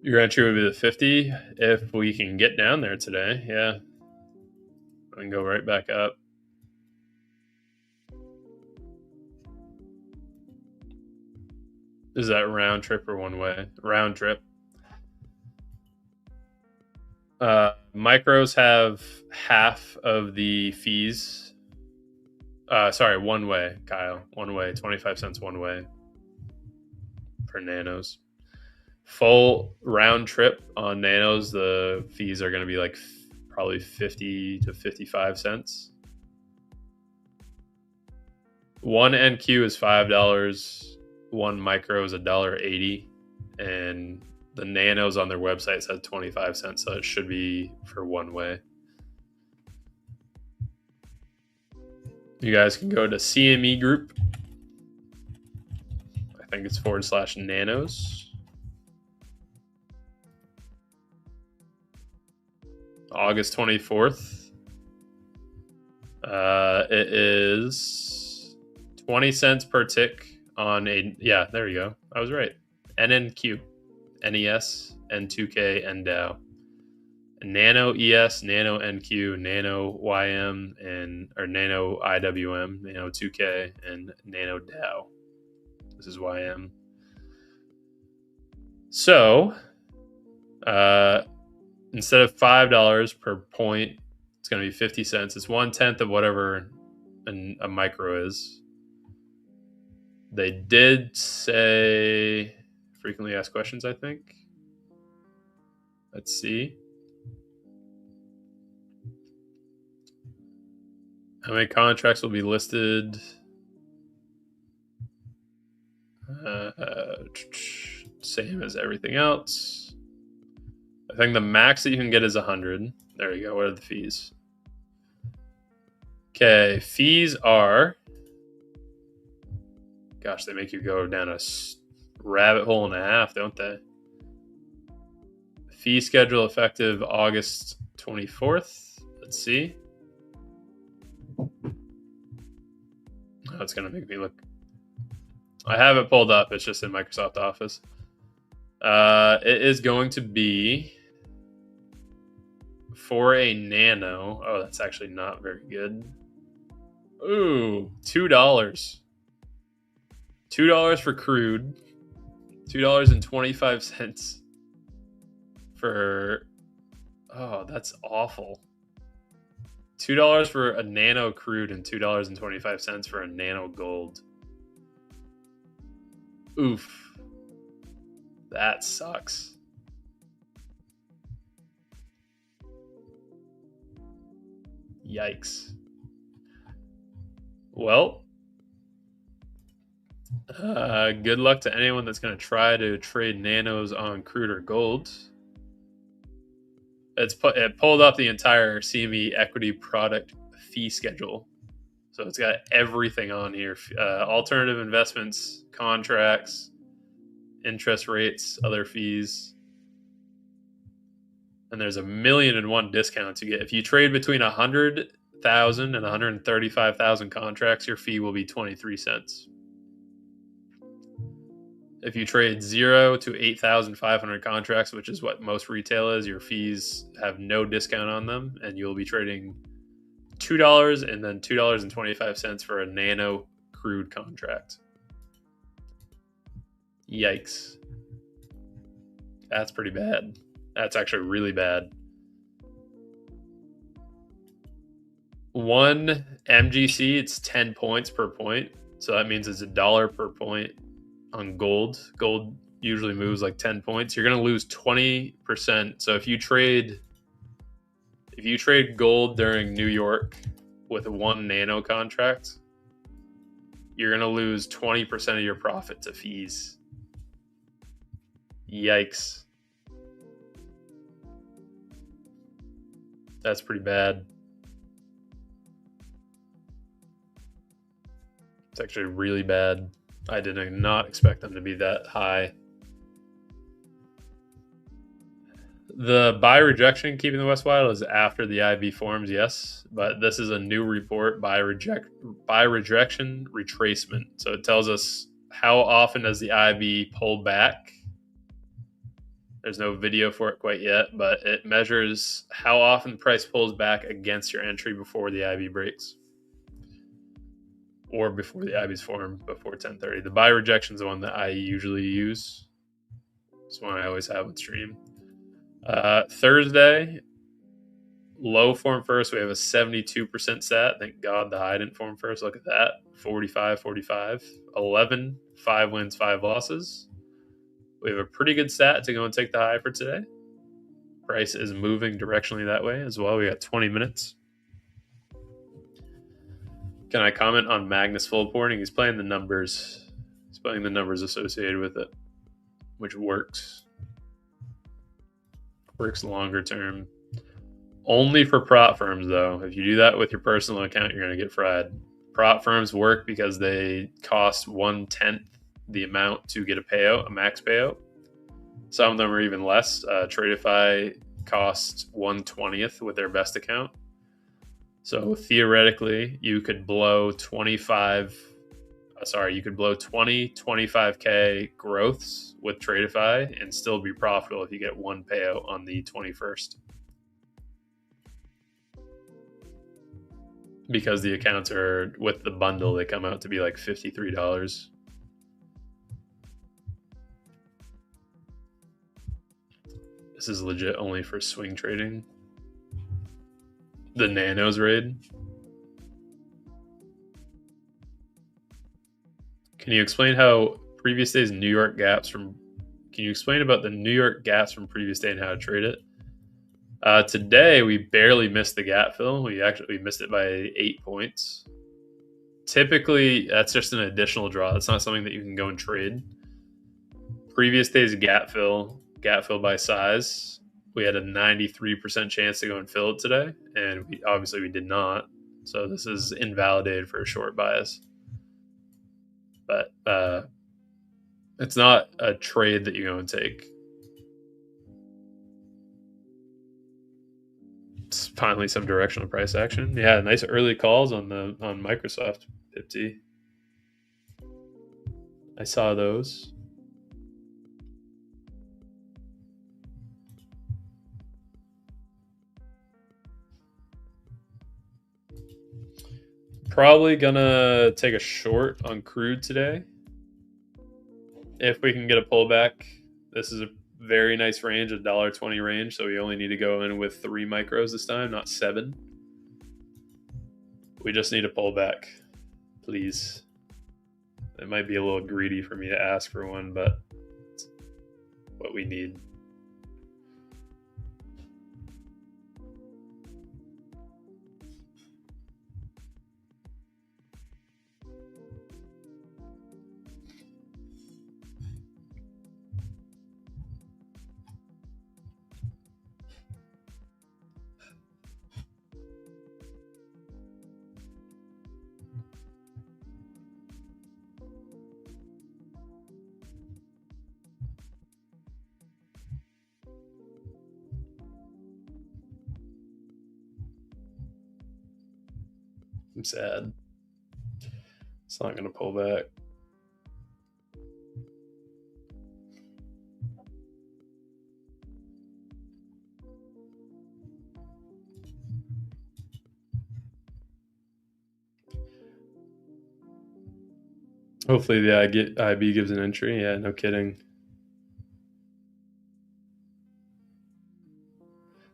Your entry would be the 50 if we can get down there today. Yeah. I can go right back up. Is that round trip or one way? Round trip. Micros have half of the fees. Sorry, one way, Kyle. One way, 25 cents one way for nanos. Full round trip on nanos, the fees are going to be like probably 50 to 55 cents. One NQ is $5. One micro is $1.80, and the nanos on their website said 25 cents, so it should be for one way. You guys can go to CME Group. I think it's /nanos. August 24th. It is 20 cents per tick on a, yeah, there you go. I was right. NNQ, NES, N2K, NDAO. Nano ES, Nano NQ, Nano YM, and or Nano IWM, Nano 2K, and Nano DAO. This is YM. So, instead of $5 per point, it's going to be 50 cents. It's 1/10 of whatever a micro is. They did say frequently asked questions, I think. Let's see. How many contracts will be listed? Same as everything else. I think the max that you can get is 100. There you go. What are the fees? Okay, fees are... Gosh, they make you go down a rabbit hole and a half, don't they? Fee schedule effective August 24th. Let's see. Oh, it's going to make me look. I have it pulled up. It's just in Microsoft Office. It is going to be for a nano. Oh, that's actually not very good. Ooh, $2. $2 for crude. $2.25 for... Oh, that's awful. $2 for a nano crude and $2.25 for a nano gold. Oof. That sucks. Yikes. Well, good luck to anyone that's going to try to trade nanos on crude or gold. It pulled up the entire CME equity product fee schedule. So it's got everything on here. Alternative investments, contracts, interest rates, other fees. And there's 1,000,001 discounts you get. If you trade between 100,000 and 135,000 contracts, your fee will be 23 cents. If you trade 0 to 8,500 contracts, which is what most retail is, your fees have no discount on them, and you'll be trading $2 and then $2.25 for a nano crude contract. Yikes. That's pretty bad. That's actually really bad. One MGC, it's 10 points per point. So that means it's $1 per point on gold. Gold usually moves like 10 points. You're going to lose 20%. So if you trade gold during New York with one nano contract, you're going to lose 20% of your profit to fees. Yikes. That's pretty bad. It's actually really bad. I did not expect them to be that high. The buy rejection keeping the West Wild is after the IB forms, yes, but this is a new report, buy rejection retracement. So it tells us how often does the IB pull back. There's no video for it quite yet, but it measures how often the price pulls back against your entry before the IB breaks. Or before the IBs form, before 10:30. The buy rejection is the one that I usually use. It's one I always have on stream. Thursday, low form first. We have a 72% stat. Thank God the high didn't form first. Look at that. 45. 11, 5 wins, 5 losses. We have a pretty good stat to go and take the high for today. Price is moving directionally that way as well. We got 20 minutes. Can I comment on Magnus full porting? He's playing the numbers. He's playing the numbers associated with it, which works. Works longer term. Only for prop firms, though. If you do that with your personal account, you're going to get fried. Prop firms work because they cost 1/10 the amount to get a payout, a max payout. Some of them are even less. Tradeify cost 1/20th with their best account. So theoretically, you could blow 25K growths with Tradeify and still be profitable if you get one payout on the 21st. Because the accounts are with the bundle, they come out to be like $53. This is legit only for swing trading. The Nanos raid. Can you explain how previous days New York gaps from? Can you explain about the New York gaps from previous day and how to trade it? Today we barely missed the gap fill. We missed it by 8 points. Typically, that's just an additional draw. It's not something that you can go and trade. Previous day's gap fill by size, we had a 93% chance to go and fill it today, and we did not. So this is invalidated for a short bias. But it's not a trade that you go and take. It's finally some directional price action. Yeah, nice early calls on Microsoft 50. I saw those. Probably gonna take a short on crude today. If we can get a pullback, this is a very nice range, a $1.20 range. So we only need to go in with 3 micros this time, not 7. We just need a pullback, please. It might be a little greedy for me to ask for one, but it's what we need. I'm sad. It's not going to pull back. Hopefully the IB gives an entry. Yeah, no kidding.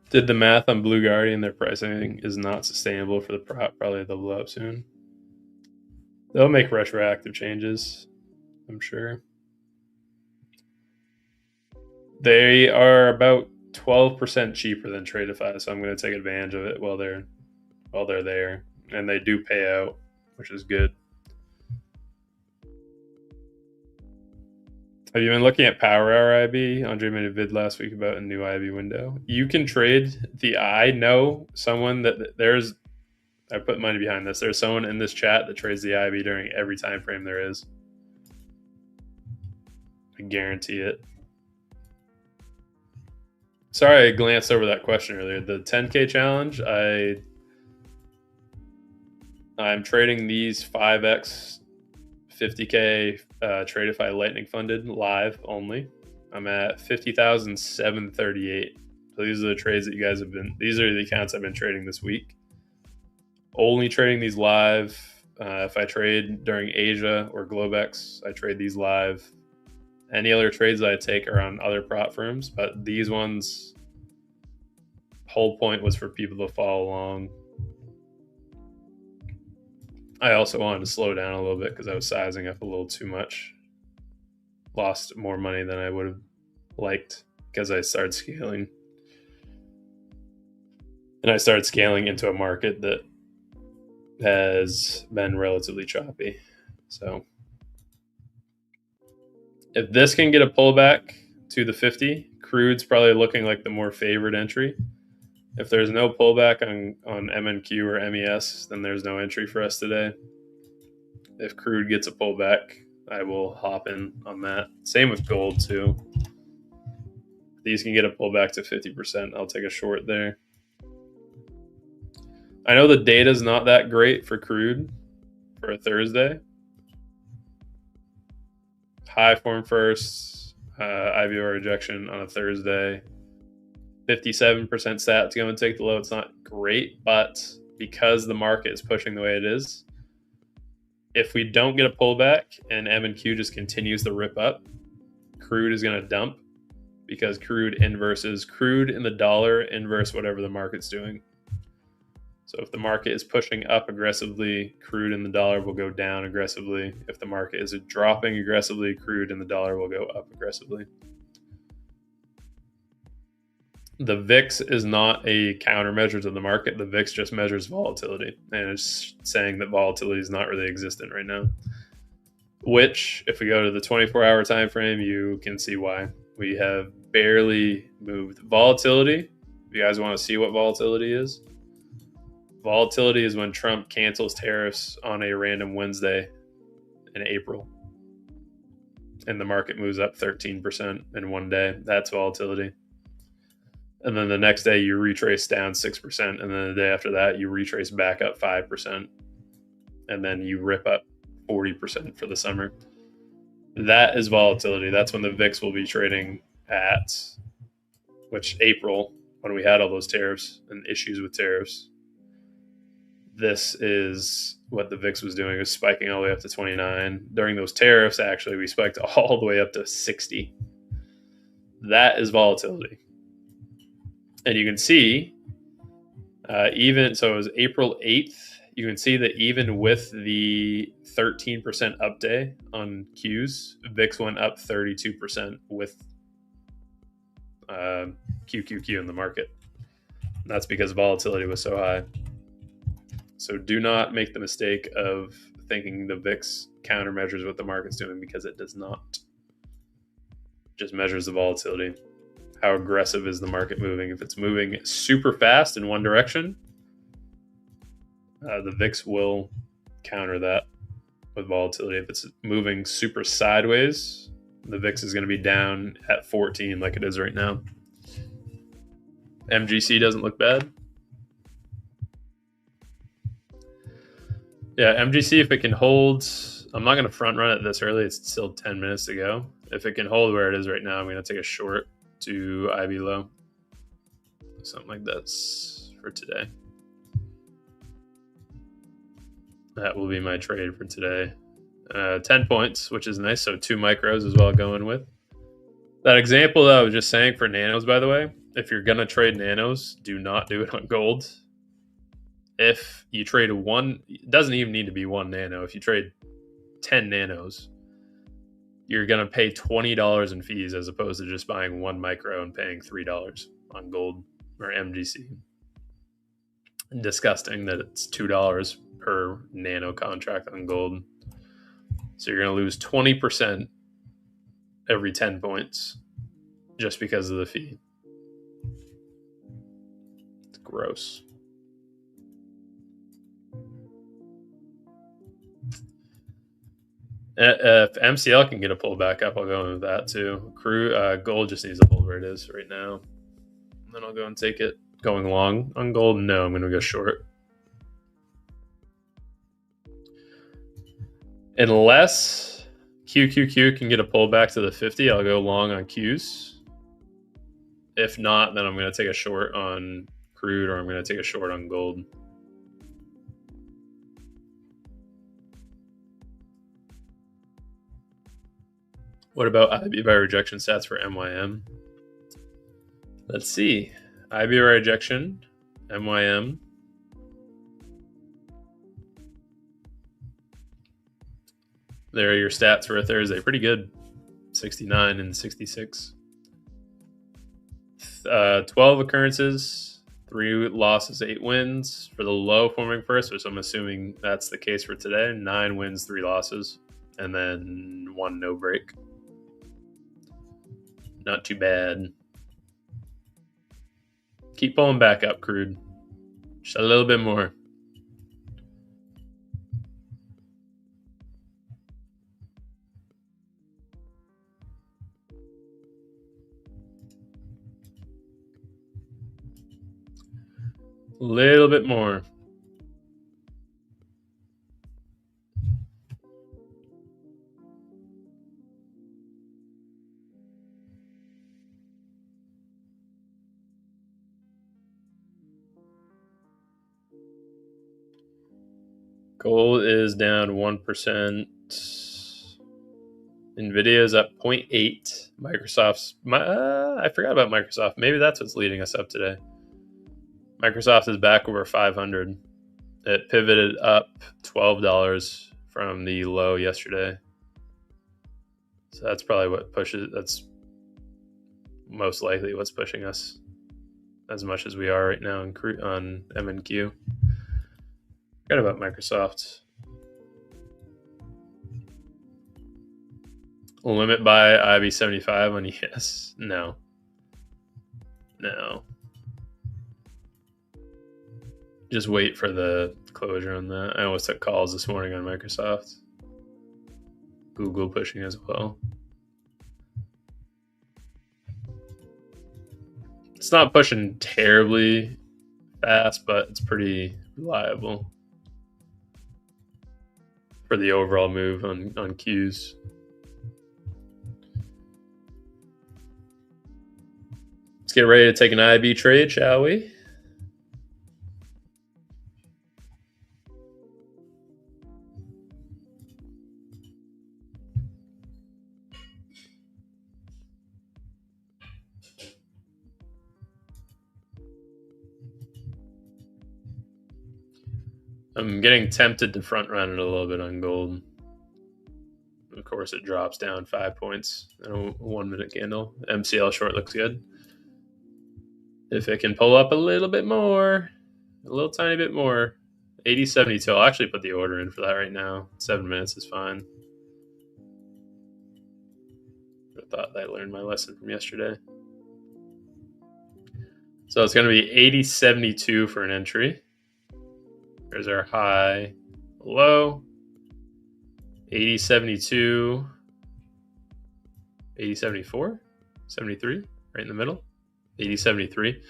Did the math on Blue Guardian. Their pricing is not sustainable for the prop. Probably they'll blow up soon. They'll make retroactive changes, I'm sure. They are about 12% cheaper than Tradeify, so I'm going to take advantage of it while they're there, and they do pay out, which is good. Have you been looking at Power Hour IB? Andre made a vid last week about a new IB window. You can trade I know someone that there's. I put money behind this. There's someone in this chat that trades the IB during every time frame there is. I guarantee it. Sorry, I glanced over that question earlier. The 10K challenge. I'm trading these 5x 50K Tradeify Lightning funded live only. I'm at 50,738. So these are the trades that you guys have been. These are the accounts I've been trading this week. Only trading these live. If I trade during Asia or Globex, I trade these live. Any other trades that I take are on other prop firms, but these ones, whole point was for people to follow along. I also wanted to slow down a little bit because I was sizing up a little too much. Lost more money than I would have liked because I started scaling. And I started scaling into a market that has been relatively choppy. So if this can get a pullback to the 50, crude's probably looking like the more favored entry. If there's no pullback on MNQ or MES, then there's no entry for us today. If crude gets a pullback, I will hop in on that. Same with gold too. These can get a pullback to 50%. I'll take a short there. I know the data's not that great for crude for a Thursday. High form first, IVR rejection on a Thursday. 57% stats going to take the low. It's not great, but because the market is pushing the way it is, if we don't get a pullback and M&Q just continues to rip up, crude is going to dump because crude inverses crude in the dollar inverse whatever the market's doing. So if the market is pushing up aggressively, crude in the dollar will go down aggressively. If the market is dropping aggressively, crude in the dollar will go up aggressively. The VIX is not a countermeasure to the market. The VIX just measures volatility, and it's saying that volatility is not really existent right now. Which, if we go to the 24-hour time frame, you can see why. We have barely moved. Volatility, if you guys want to see what volatility is, volatility is when Trump cancels tariffs on a random Wednesday in April, and the market moves up 13% in one day. That's volatility. And then the next day you retrace down 6%. And then the day after that, you retrace back up 5%. And then you rip up 40% for the summer. That is volatility. That's when the VIX will be trading at, which April, when we had all those tariffs and issues with tariffs. This is what the VIX was doing. It was spiking all the way up to 29. During those tariffs, actually, we spiked all the way up to 60. That is volatility. And you can see, so it was April 8th. You can see that even with the 13% up day on Qs, VIX went up 32% with QQQ in the market. And that's because volatility was so high. So do not make the mistake of thinking the VIX countermeasures what the market's doing, because it does not. It just measures the volatility. How aggressive is the market moving? If it's moving super fast in one direction, the VIX will counter that with volatility. If it's moving super sideways, the VIX is going to be down at 14 like it is right now. MGC doesn't look bad. Yeah, MGC, if it can hold, I'm not going to front run it this early. It's still 10 minutes to go. If it can hold where it is right now, I'm going to take a short to IB low. Something like that's for today. That will be my trade for today. 10 points, which is nice. So 2 micros as well going with. That example that I was just saying for nanos, by the way, if you're going to trade nanos, do not do it on gold. If you trade one, it doesn't even need to be 1 nano. If you trade 10 nanos, you're going to pay $20 in fees as opposed to just buying 1 micro and paying $3 on gold or MGC. Disgusting that it's $2 per nano contract on gold. So you're going to lose 20% every 10 points just because of the fee. It's gross. If MCL can get a pull back up, I'll go with that too. Gold just needs to hold where it is right now. And then I'll go and take it. Going long on gold? No, I'm going to go short. Unless QQQ can get a pullback to the 50, I'll go long on Qs. If not, then I'm going to take a short on crude, or I'm going to take a short on gold. What about IB by rejection stats for MYM? Let's see. IB by rejection, MYM. There are your stats for a Thursday. Pretty good. 69 and 66. 12 occurrences, 3 losses, 8 wins for the low forming first, which I'm assuming that's the case for today. 9 wins, 3 losses, and then 1 no break. Not too bad. Keep pulling back up, crude. Just a little bit more. little bit more. Gold is down 1%. NVDA is up 0.8. Microsoft's... I forgot about Microsoft. Maybe that's what's leading us up today. Microsoft is back over 500. It pivoted up $12 from the low yesterday. So that's probably what pushes... That's most likely what's pushing us as much as we are right now on MNQ. Forgot about Microsoft. Limit by IB75 on ES? No. Just wait for the closure on that. I almost took calls this morning on Microsoft. Google pushing as well. It's not pushing terribly fast, but it's pretty reliable for the overall move on Qs. Let's get ready to take an IB trade, shall we? I'm getting tempted to front run it a little bit on gold. Of course, it drops down 5 points in a 1 minute candle. MCL short looks good. If it can pull up a little bit more, a little tiny bit more, 80.72. I'll actually put the order in for that right now. 7 minutes is fine. I thought I learned my lesson from yesterday. So it's going to be 80.72 for an entry. There's our high, low, 80.72, 80.74, 73, right in the middle, 80.73.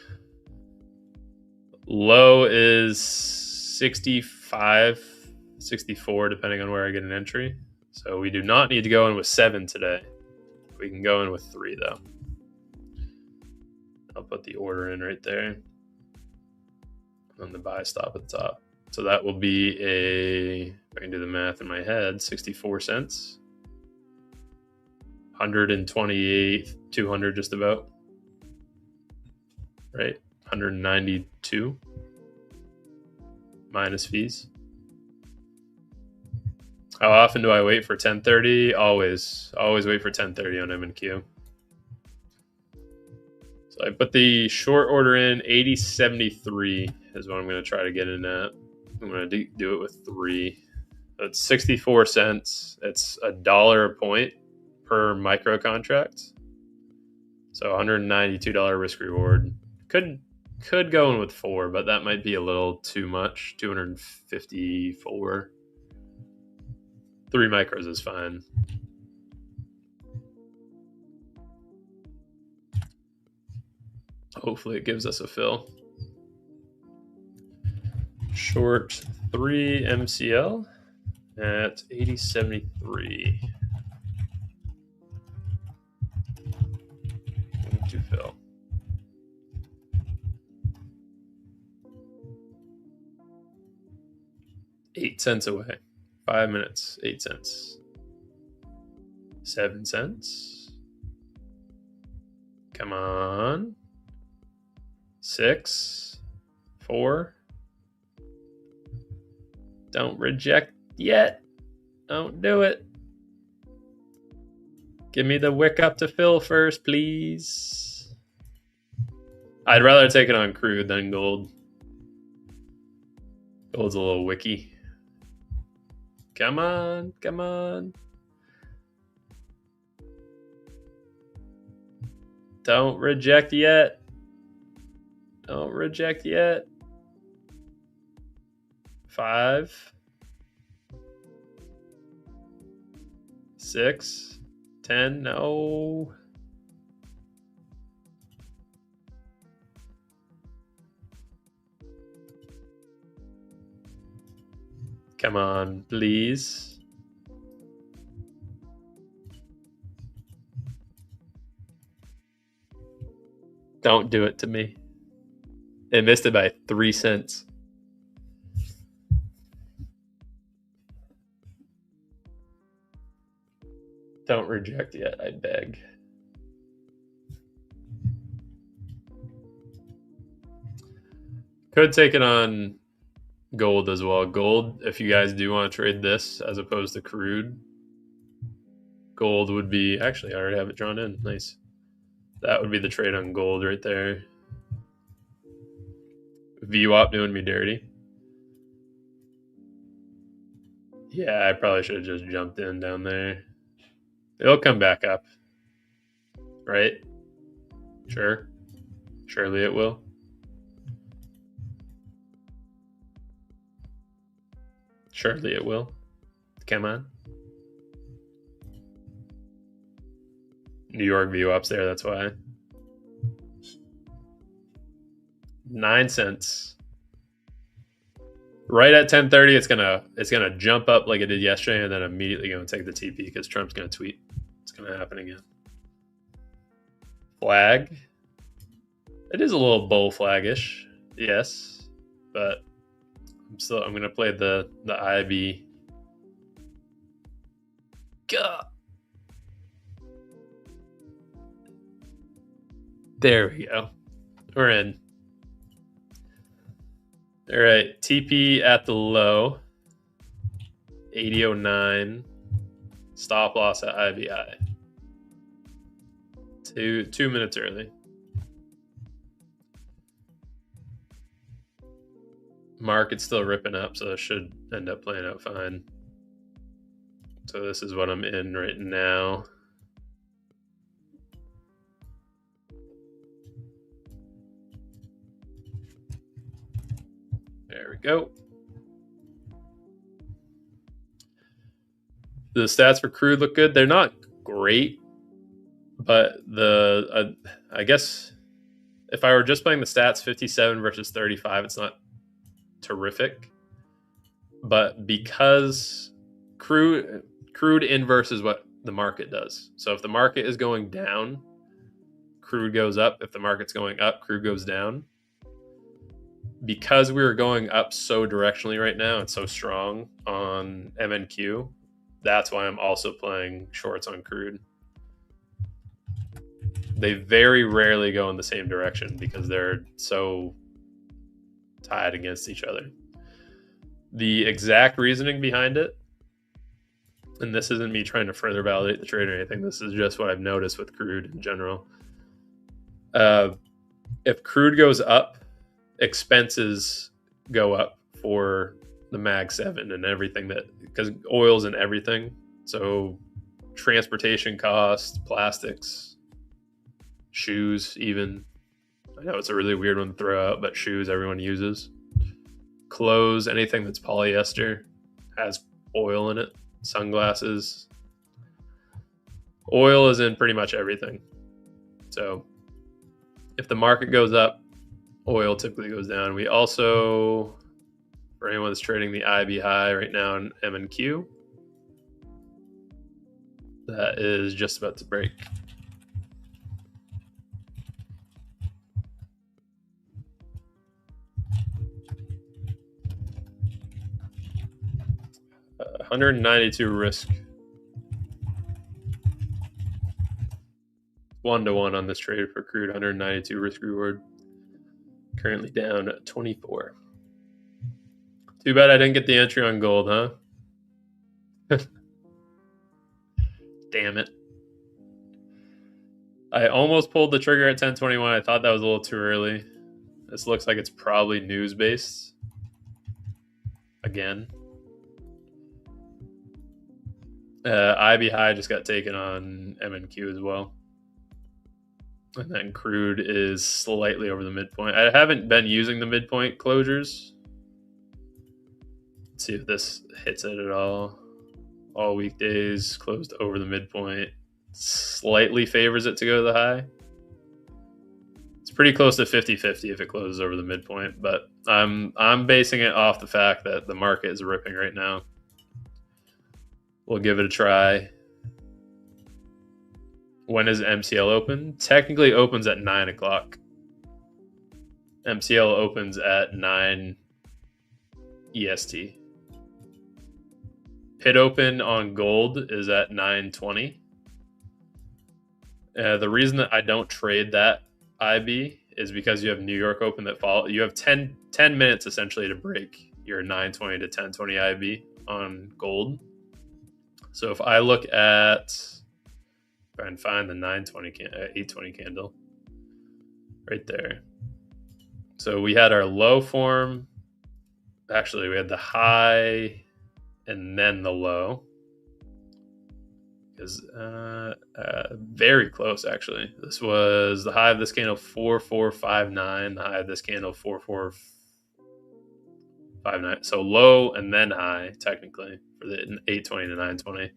Low is 65, 64, depending on where I get an entry. So we do not need to go in with 7 today. We can go in with 3, though. I'll put the order in right there on the buy stop at the top. So that will be if I can do the math in my head, 64 cents. 128, 200 just about. Right? 192 minus fees. How often do I wait for 10:30? Always wait for 10:30 on MNQ. So I put the short order in. 80.73 is what I'm going to try to get in at. I'm going to do it with 3. That's 64 cents. It's $1 a point per micro contract. So $192 risk reward. Could go in with 4, but that might be a little too much. 254. 3 micros is fine. Hopefully it gives us a fill. Short 3 MCL at 80.73. To fill. $0.08 away. 5 minutes, 8 cents. 7 cents. Come on. 6, 4. Don't reject yet. Don't do it. Give me the wick up to fill first, please. I'd rather take it on crude than gold. Gold's a little wicky. Come on, come on. Don't reject yet. Don't reject yet. 5, 6, 10. No. Come on, please. Don't do it to me. It missed it by 3 cents. Don't reject yet, I beg. Could take it on gold as well. Gold, if you guys do want to trade this as opposed to crude, gold would be, actually I already have it drawn in. Nice. That would be the trade on gold right there. VWAP doing me dirty. Yeah, I probably should have just jumped in down there. It'll come back up. Right? Sure. Surely it will. Surely it will. Come on. New York VWAP's there, that's why. 9 cents. Right at 10:30, it's gonna jump up like it did yesterday, and then immediately gonna take the TP because Trump's gonna tweet. It's gonna happen again. Flag. It is a little bull flaggish, yes, but I'm gonna play the IB. God. There we go. We're in. All right, TP at the low. 80.09. Stop loss at IBI. 2 minutes early. Market's still ripping up, so it should end up playing out fine. So this is what I'm in right now. There we go. The stats for crude look good. They're not great, but I guess if I were just playing the stats 57 versus 35, it's not terrific. But because crude inverse is what the market does. So if the market is going down, crude goes up. If the market's going up, crude goes down. Because we were going up so directionally right now and so strong on MNQ, that's why I'm also playing shorts on crude. They very rarely go in the same direction because they're so tied against each other. The exact reasoning behind it, and this isn't me trying to further validate the trade or anything, this is just what I've noticed with crude in general. If crude goes up, expenses go up for the Mag 7 and everything, that because oil's in everything. So transportation costs, plastics, shoes, even. I know it's a really weird one to throw out, but shoes everyone uses. Clothes, anything that's polyester has oil in it. Sunglasses. Oil is in pretty much everything. So if the market goes up, oil typically goes down. We also, for anyone that's trading the IB high right now in MNQ, that is just about to break. $192 risk. 1-to-1 on this trade for crude. 192 risk reward. Currently down at 24. Too bad I didn't get the entry on gold, huh? Damn it. I almost pulled the trigger at 10:21. I thought that was a little too early. This looks like it's probably news-based. Again. IB high just got taken on MNQ as well. And then crude is slightly over the midpoint. I haven't been using the midpoint closures. Let's see if this hits it at all. All weekdays closed over the midpoint. Slightly favors it to go to the high. It's pretty close to 50-50 if it closes over the midpoint, but I'm basing it off the fact that the market is ripping right now. We'll give it a try. When is MCL open? Technically opens at 9 o'clock. MCL opens at 9 EST. Pit open on gold is at 9:20. The reason that I don't trade that IB is because you have New York open that follow. You have 10 minutes essentially to break your 9:20 to 10:20 IB on gold. So if I look at, try and find the 8:20 candle right there. So we had our low form. Actually, we had the high and then the low. Is very close actually. This was the high of this candle 4459, the high of this candle 4459. So low and then high technically for the 820 to 920.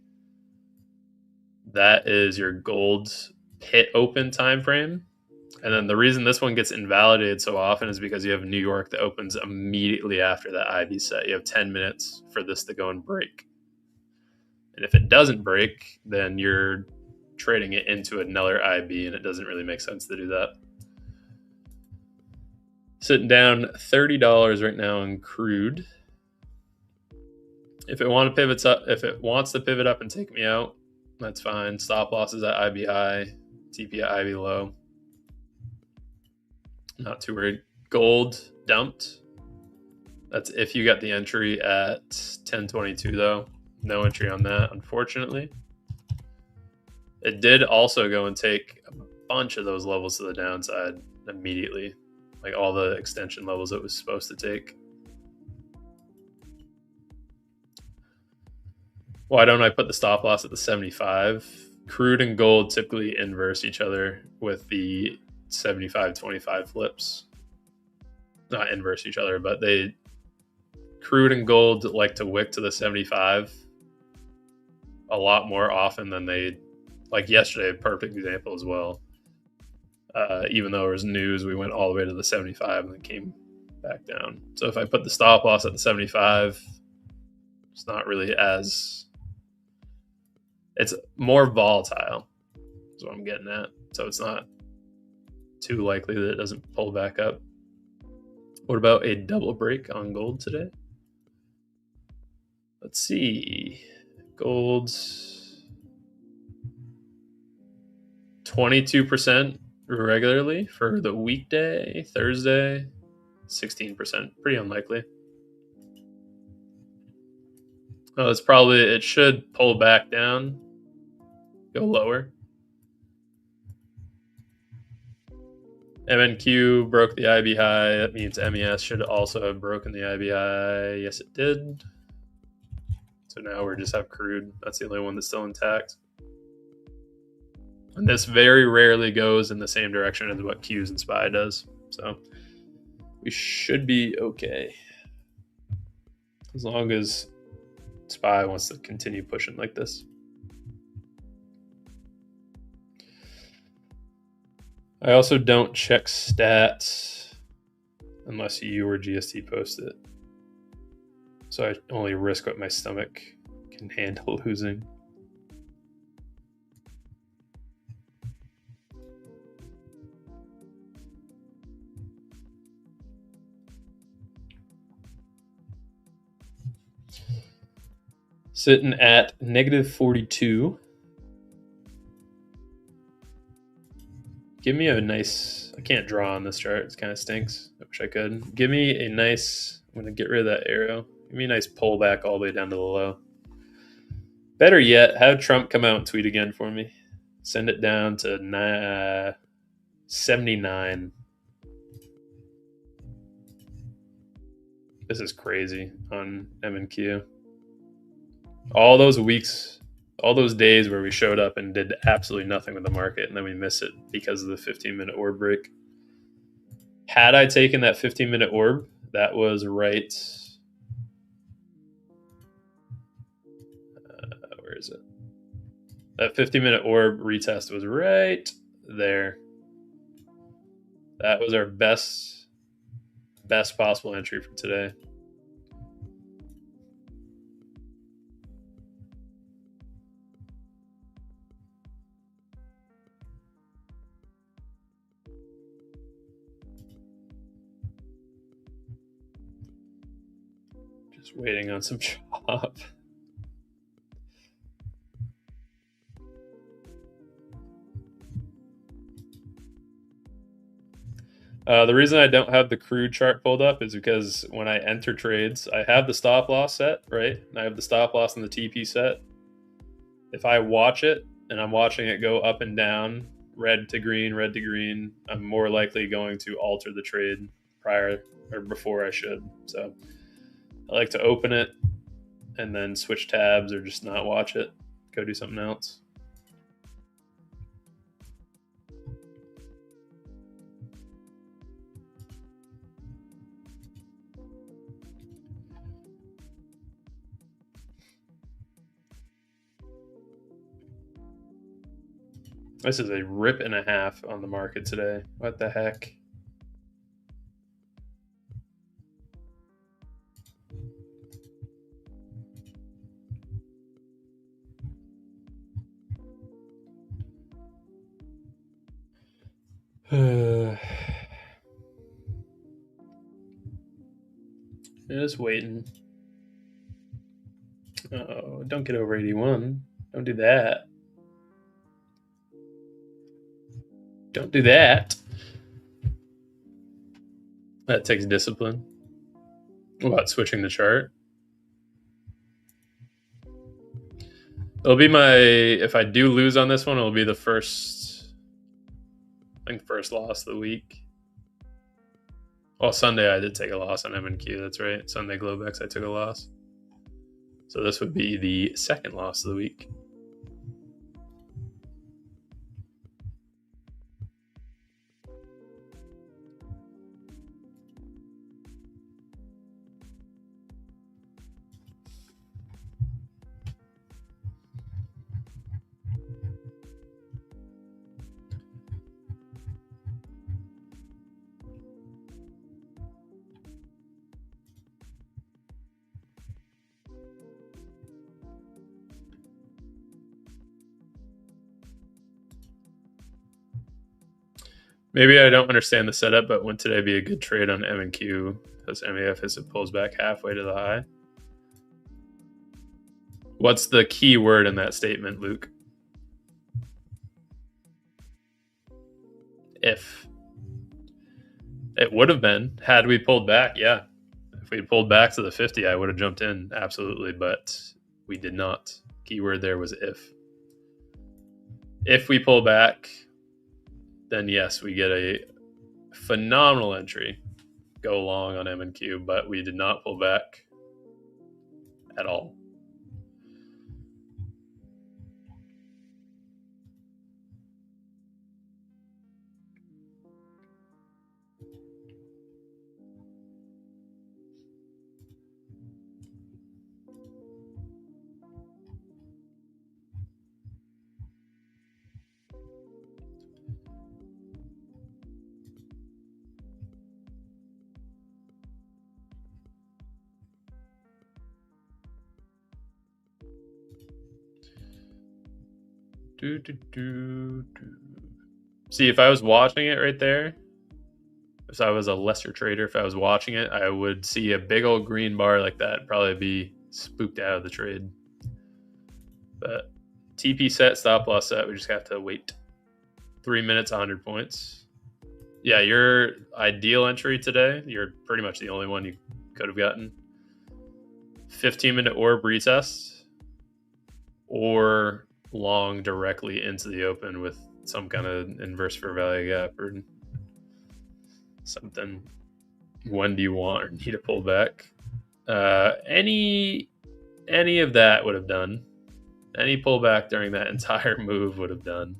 That is your gold pit open time frame. And then the reason this one gets invalidated so often is because you have New York that opens immediately after that IB set. You have 10 minutes for this to go and break. And if it doesn't break, then you're trading it into another IB, and it doesn't really make sense to do that. Sitting down $30 right now in crude. If it wants to pivot up and take me out, that's fine. Stop losses at IB high, TP at IB low. Not too worried. Gold dumped. That's if you got the entry at 1022 though. No entry on that, unfortunately. It did also go and take a bunch of those levels to the downside immediately, like all the extension levels it was supposed to take. Why don't I put the stop loss at the 75? Crude and gold typically inverse each other with the 75-25 flips. Not inverse each other, but crude and gold like to wick to the 75 a lot more often than they, like yesterday, a perfect example as well. Even though it was news, we went all the way to the 75 and then came back down. So if I put the stop loss at the 75, it's not really it's more volatile is what I'm getting at. So it's not too likely that it doesn't pull back up. What about a double break on gold today? Let's see. Gold's 22% regularly for the weekday, Thursday, 16%. Pretty unlikely. Oh, it should pull back down, go lower. MNQ broke the IB high. That means MES should also have broken the IB high. Yes, it did. So now we just have crude. That's the only one that's still intact. And this very rarely goes in the same direction as what Qs and SPY does. So we should be okay. As long as SPY wants to continue pushing like this. I also don't check stats unless you or GST post it. So I only risk what my stomach can handle losing. Sitting at -42. Give me a nice, I can't draw on this chart. It kind of stinks. I wish I could. Give me a nice, I'm going to get rid of that arrow. Give me a nice pullback all the way down to the low. Better yet, have Trump come out and tweet again for me. Send it down to 79. This is crazy on M&Q. All those weeks, all those days where we showed up and did absolutely nothing with the market, and then we miss it because of the 15-minute orb break. Had I taken that 15-minute orb, that was right. Where is it? That 15-minute orb retest was right there. That was our best possible entry for today. Just waiting on some chop. The reason I don't have the crude chart pulled up is because when I enter trades, I have the stop loss set, right? And I have the stop loss and the TP set. If I watch it and I'm watching it go up and down, red to green, I'm more likely going to alter the trade prior or before I should. So I like to open it and then switch tabs or just not watch it, go do something else. This is a rip and a half on the market today. What the heck? Just waiting. Oh, don't get over 81. Don't do that. Don't do that. That takes discipline. What, switching the chart? It'll be my, if I do lose on this one, it'll be the first, I think, first loss of the week. Well, Sunday I did take a loss on M&Q, that's right. Sunday Globex I took a loss. So this would be the second loss of the week. Maybe I don't understand the setup, but wouldn't today be a good trade on M&Q as MEF as it pulls back halfway to the high? What's the key word in that statement, Luke? If. It would have been had we pulled back, yeah. If we pulled back to the 50, I would have jumped in, absolutely, but we did not. Keyword there was if. If we pull back, then yes, we get a phenomenal entry, go long on M&Q, but we did not pull back at all. See, if I was watching it right there, if I was a lesser trader, if I was watching it, I would see a big old green bar like that, probably be spooked out of the trade. But TP set, stop loss set, we just have to wait. 3 minutes, 100 points. Yeah, your ideal entry today, you're pretty much the only one you could have gotten. 15-minute orb retest or long directly into the open with some kind of inverse fair value gap or something. When do you want or need to pull back? Any of that would have done. Any pullback during that entire move would have done,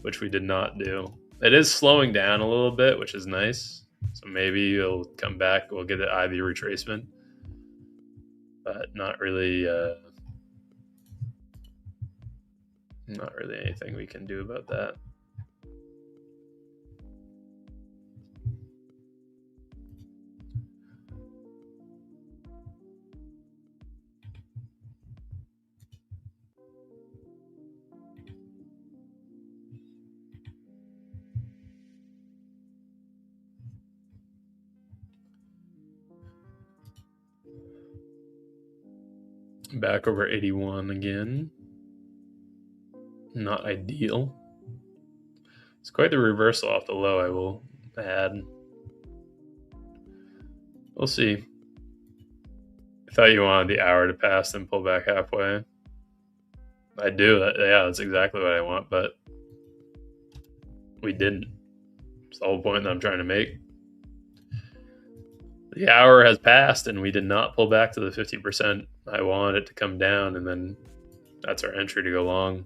which we did not do. It is slowing down a little bit, which is nice. So maybe it'll come back. We'll get an IV retracement, but not really anything we can do about that. Back over 81 again. Not ideal. It's quite the reversal off the low, I will add. We'll see. I thought you wanted the hour to pass and pull back halfway. I do. Yeah, that's exactly what I want, but we didn't. It's the whole point that I'm trying to make. The hour has passed and we did not pull back to the 50%. I wanted it to come down, and then that's our entry to go long.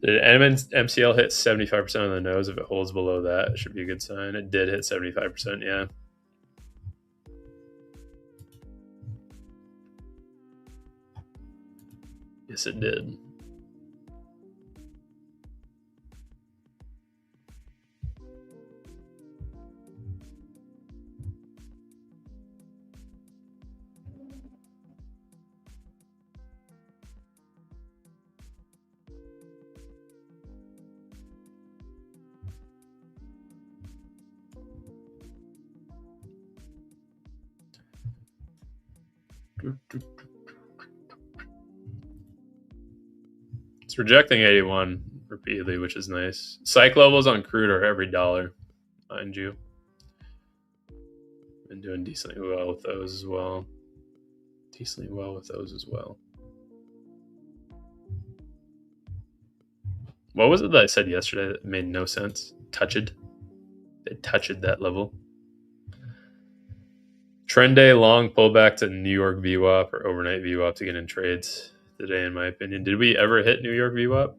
Did MCL hit 75% of the nose? If it holds below that, it should be a good sign. It did hit 75%, yeah. Yes, it did. It's rejecting 81 repeatedly, which is nice. Psych levels on crude are every dollar, mind you. Been doing decently well with those as well. What was it that I said yesterday that made no sense? Touched. They touched that level. Trend day long pullback to New York VWAP or overnight VWAP to get in trades today, in my opinion. Did we ever hit New York VWAP?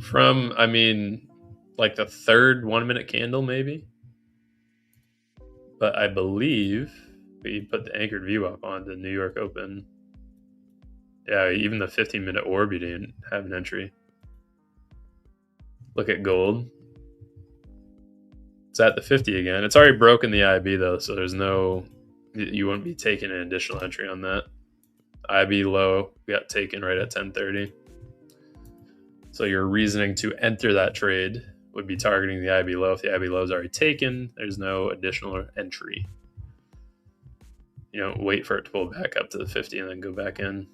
From, I mean, like the third 1 minute candle, maybe. But I believe we put the anchored VWAP on the New York Open. Yeah, even the 15-minute orb, you didn't have an entry. Look at gold. It's at the 50 again. It's already broken the IB though, so there's no, you wouldn't be taking an additional entry on that. IB low got taken right at 10:30. So your reasoning to enter that trade would be targeting the IB low. If the IB low is already taken, there's no additional entry. You know, wait for it to pull back up to the 50 and then go back in.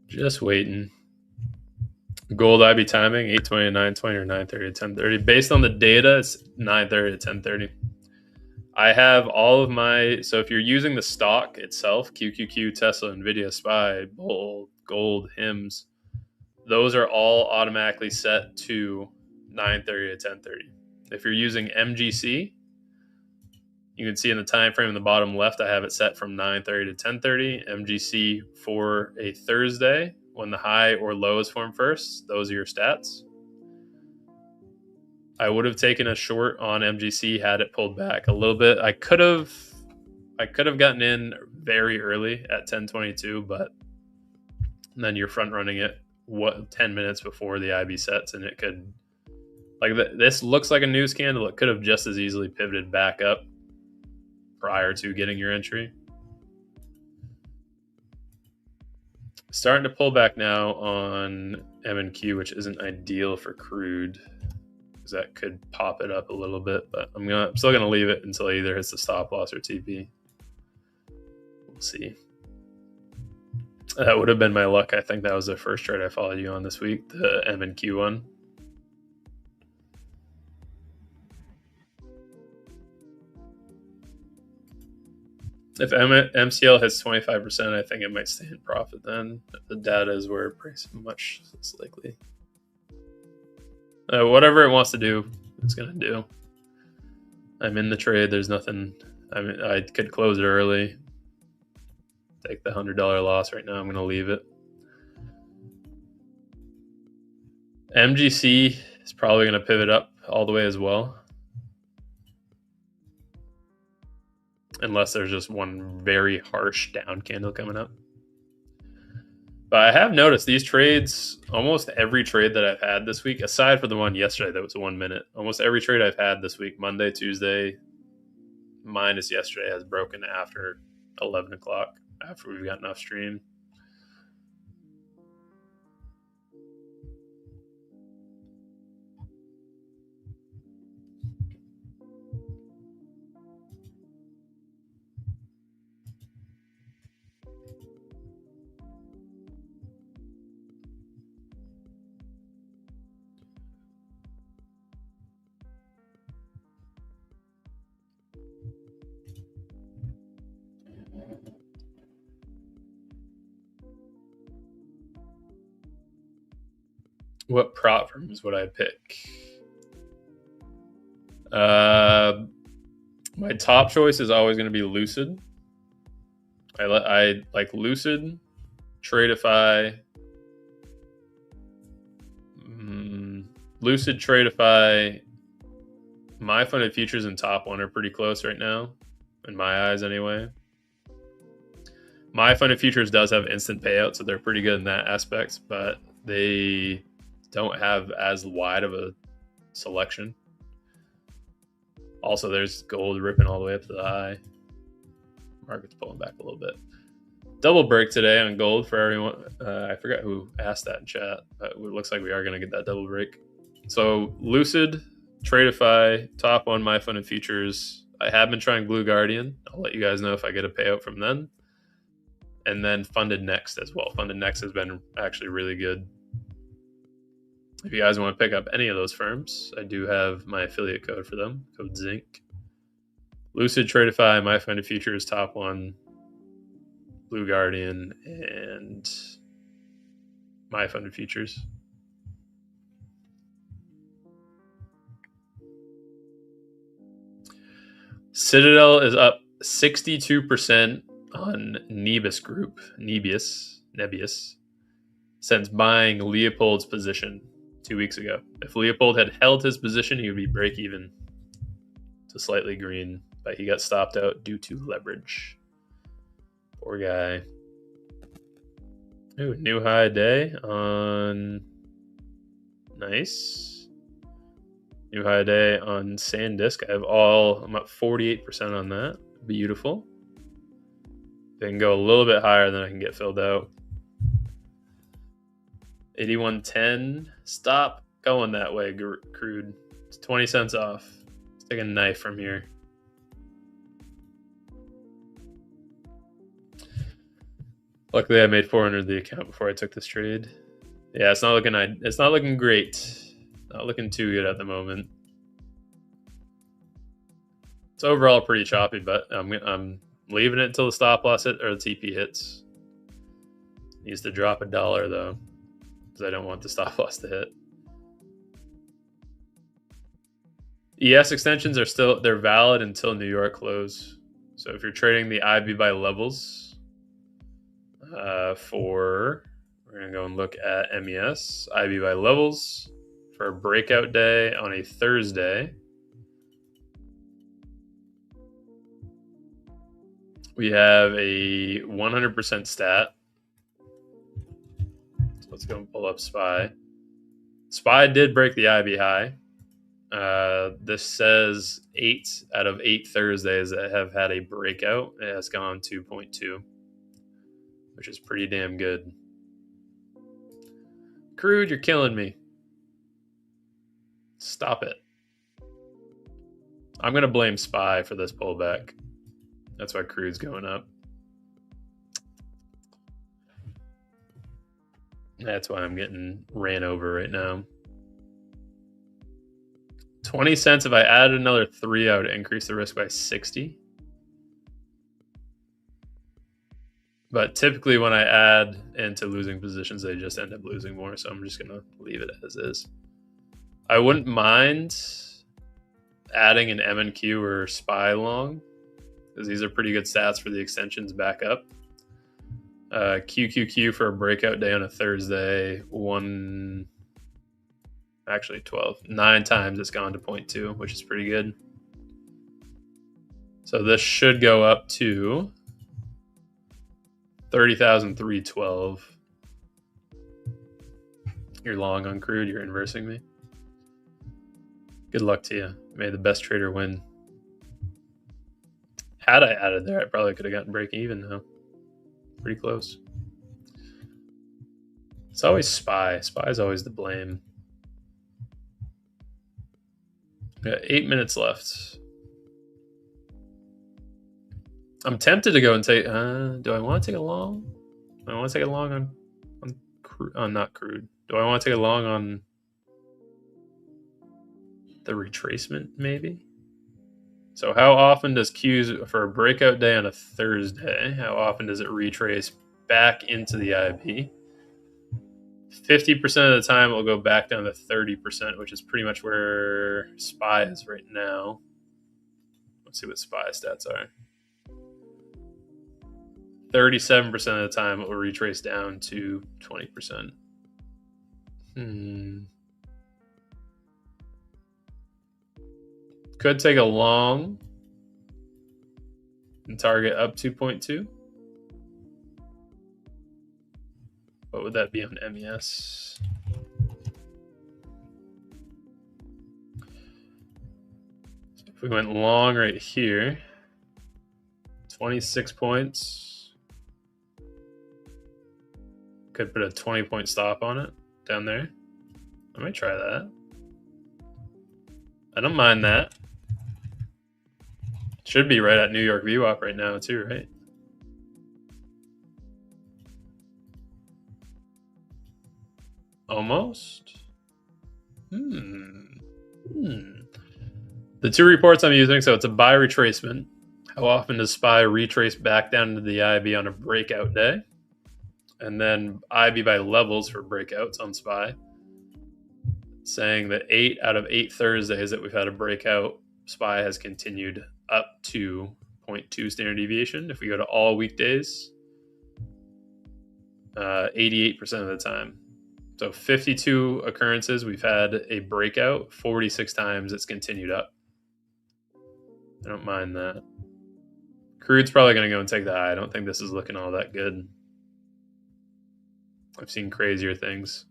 Just waiting. Gold IB timing 8:20 to 9:20 or 9:30 to 10:30. Based on the data, it's 9:30 to 10:30. I have all of my, so if you're using the stock itself, QQQ, Tesla, NVDA, SPY, Bull, Gold, HIMS, those are all automatically set to 9:30 to 10:30. If you're using MGC, you can see in the time frame in the bottom left, I have it set from 9:30 to 10:30. MGC for a Thursday, when the high or lows form first. Those are your stats. I would have taken a short on MGC had it pulled back a little bit. I could have gotten in very early at 10:22, but then you're front running it 10 minutes before the IB sets, and it could, like, this looks like a news candle. It could have just as easily pivoted back up prior to getting your entry. Starting to pull back now on M&Q, which isn't ideal for crude, because that could pop it up a little bit, but I'm still gonna leave it until it either hits the stop loss or TP. We'll see. That would have been my luck. I think that was the first trade I followed you on this week, the M&Q one. If MCL hits 25%, I think it might stay in profit then. If the data is where price much less likely. Whatever it wants to do, it's going to do. I'm in the trade. There's nothing. I mean, I could close it early. Take the $100 loss right now. I'm going to leave it. MGC is probably going to pivot up all the way as well. unless there's just one very harsh down candle coming up. But I have noticed these trades, almost every trade that I've had this week, aside from the one yesterday that was 1 minute, almost every trade I've had this week, Monday, Tuesday, minus yesterday, has broken after 11 o'clock, after we've gotten off stream. What prop firms would I pick? My top choice is always going to be Lucid. I like Lucid, Tradeify. Lucid, Tradeify, my funded futures and top one are pretty close right now, in my eyes anyway. My funded futures does have instant payout, so they're pretty good in that aspect, but they don't have as wide of a selection. Also, there's gold ripping all the way up to the high. Market's pulling back a little bit. Double break today on gold for everyone. I forgot who asked that in chat, but it looks like we are going to get that double break. So Lucid, Tradeify, top one, my funded futures. I have been trying Blue Guardian. I'll let you guys know if I get a payout from them. And then Funded Next as well. Funded Next has been actually really good. If you guys want to pick up any of those firms, I do have my affiliate code for them, code Zinc. Lucid, Tradeify, my funded futures, top one, Blue Guardian, and my funded futures. Citadel is up 62% on Nebius Group, Nebius, since buying Leopold's position 2 weeks ago. If Leopold had held his position, he would be break even to slightly green, but he got stopped out due to leverage. Poor guy. Ooh, new high day on... Nice. New high day on SanDisk. I'm at 48% on that. Beautiful. They can go a little bit higher than I can get filled out. 81.10. Stop going that way, crude. It's 20 cents off. Let's take a knife from here. Luckily, I made 400 the account before I took this trade. Yeah, it's not looking great. Not looking too good at the moment. It's overall pretty choppy, but I'm leaving it until the stop loss hit or the TP hits. Needs to drop $1 though, because I don't want the stop loss to hit. ES extensions they're valid until New York close. So if you're trading the IB by levels, we're gonna go and look at MES IB by levels for a breakout day on a Thursday. We have a 100% stat. So let's go and pull up SPY. SPY did break the IB high. This says 8 out of 8 Thursdays that have had a breakout. It has gone 2.2, which is pretty damn good. Crude, you're killing me. Stop it. I'm going to blame SPY for this pullback. That's why crude's going up. That's why I'm getting ran over right now. 20 cents. If I added another 3, I would increase the risk by 60. But typically when I add into losing positions, they just end up losing more. So I'm just going to leave it as is. I wouldn't mind adding an M&Q or SPY long, because these are pretty good stats for the extensions back up. QQQ for a breakout day on a Thursday, 9 times it's gone to 0.2, which is pretty good. So this should go up to 30,312. You're long on crude. You're inversing me. Good luck to you. May the best trader win. Had I added there, I probably could have gotten break even though. Pretty close. It's always SPY. SPY is always the blame. We got 8 minutes left. I'm tempted to go and take. Do I want to take a long? Do I want to take a long on not crude? Do I want to take a long on the retracement? Maybe. So how often does Qs for a breakout day on a Thursday? How often does it retrace back into the IB? 50% of the time, it'll go back down to 30%, which is pretty much where SPY is right now. Let's see what SPY stats are. 37% of the time, it will retrace down to 20%. Could take a long and target up 2.2. What would that be on MES? So if we went long right here, 26 points. Could put a 20-point stop on it down there. I might try that. I don't mind that. Should be right at New York VWAP right now too, right? Almost. The two reports I'm using, so it's a buy retracement. How often does SPY retrace back down to the IB on a breakout day? And then IB by levels for breakouts on SPY. Saying that 8 out of 8 Thursdays that we've had a breakout, SPY has continued up to 0.2 standard deviation. If we go to all weekdays, 88% of the time. So 52 occurrences, we've had a breakout. 46 times it's continued up. I don't mind that. Crude's probably going to go and take the high. I don't think this is looking all that good. I've seen crazier things.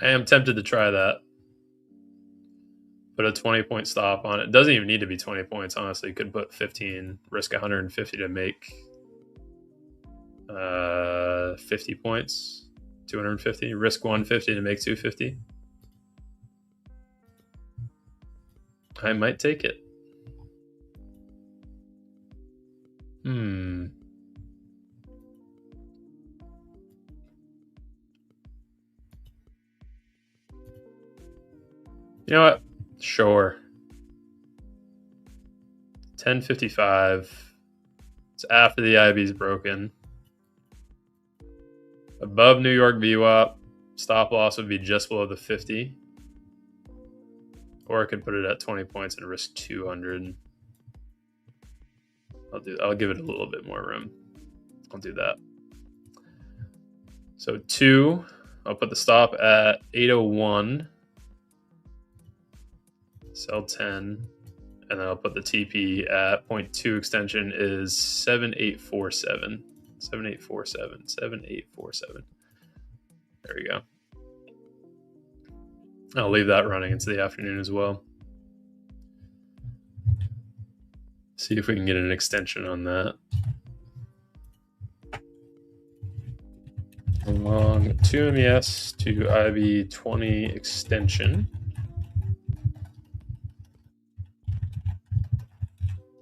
I am tempted to try that. Put a 20-point stop on it. It doesn't even need to be 20 points, honestly. You could put 15, risk 150 to make 50 points, 250, risk 150 to make 250. I might take it. You know what? Sure. 10.55. It's after the IB's broken. Above New York VWAP. Stop loss would be just below the 50. Or I could put it at 20 points and risk 200. I'll give it a little bit more room. I'll do that. So 2, I'll put the stop at 801. Sell 10, and then I'll put the TP at 0.2 extension is 7847. 7847. 7847. There we go. I'll leave that running into the afternoon as well. See if we can get an extension on that. Long 2 MES to IB 20 extension.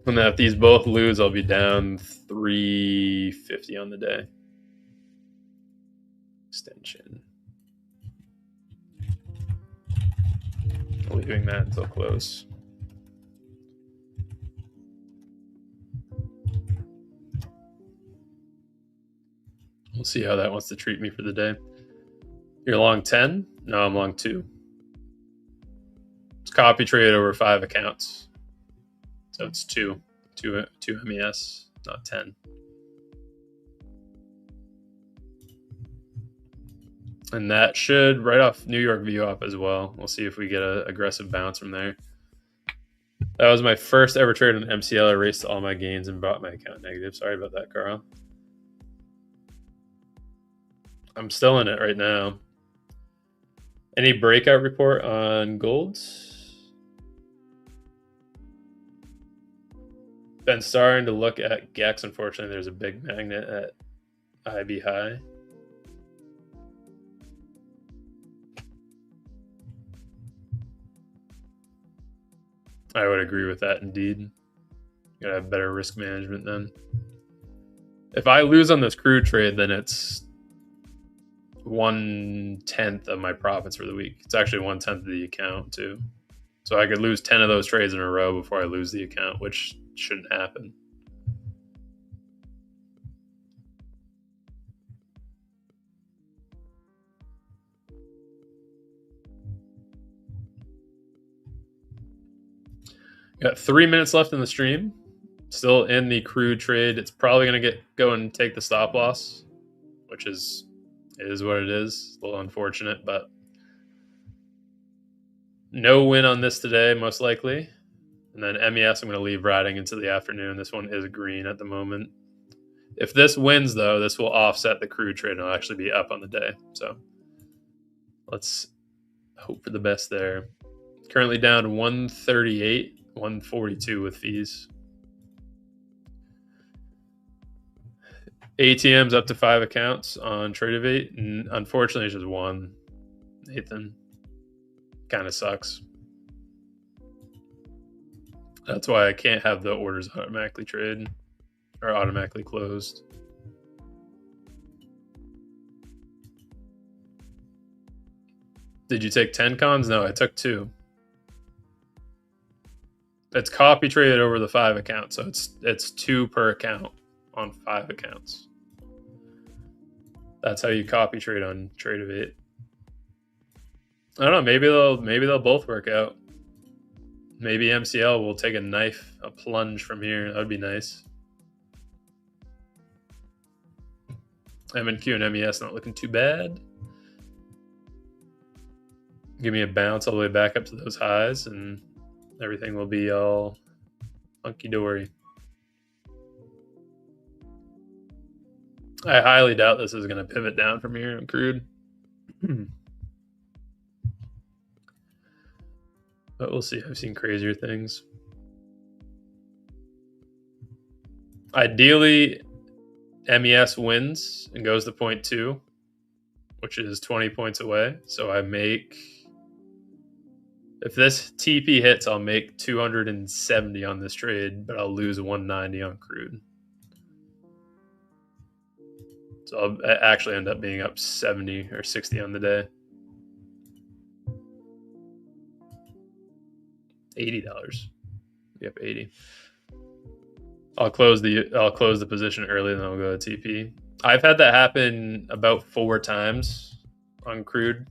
And then if these both lose, I'll be down 350 on the day. Extension. Leaving that until close. We'll see how that wants to treat me for the day. You're long 10? No, I'm long 2. It's copy trade over 5 accounts. So it's 2 MES, not 10. And that should right off New York VWAP as well. We'll see if we get an aggressive bounce from there. That was my first ever trade on MCL. I erased all my gains and brought my account negative. Sorry about that, Carl. I'm still in it right now. Any breakout report on golds? Been starting to look at GEX. Unfortunately, there's a big magnet at IB high. I would agree with that indeed. Gotta have better risk management then. If I lose on this crude trade, then it's 1/10 of my profits for the week. It's actually 1/10 of the account too. So I could lose 10 of those trades in a row before I lose the account, which shouldn't happen. Got 3 minutes left in the stream. Still in the crude trade. It's probably going to go and take the stop loss, which is what it is. A little unfortunate, but no win on this today, most likely. And then MES, I'm going to leave riding into the afternoon. This one is green at the moment. If this wins, though, this will offset the crude trade and it'll actually be up on the day. So let's hope for the best there. Currently down 138, 142 with fees. ATM's up to 5 accounts on Tradeovate, and unfortunately it's just one. Nathan, kind of sucks. That's why I can't have the orders automatically trade or automatically closed. Did you take 10 cons? No, I took 2. It's copy traded over the 5 accounts, so it's 2 per account on 5 accounts. That's how you copy trade on Tradeovate. I don't know. Maybe they'll both work out. Maybe MCL will take a plunge from here. That would be nice. MNQ and MES not looking too bad. Give me a bounce all the way back up to those highs, and everything will be all hunky-dory. I highly doubt this is going to pivot down from here in crude. But we'll see. I've seen crazier things. Ideally, MES wins and goes to 0.2, which is 20 points away. So I make... If this TP hits, I'll make 270 on this trade, but I'll lose 190 on crude. So I'll actually end up being up 70 or 60 on the day. $80. Yep, 80. I'll close the position early, then I'll go to TP. I've had that happen about 4 times on crude.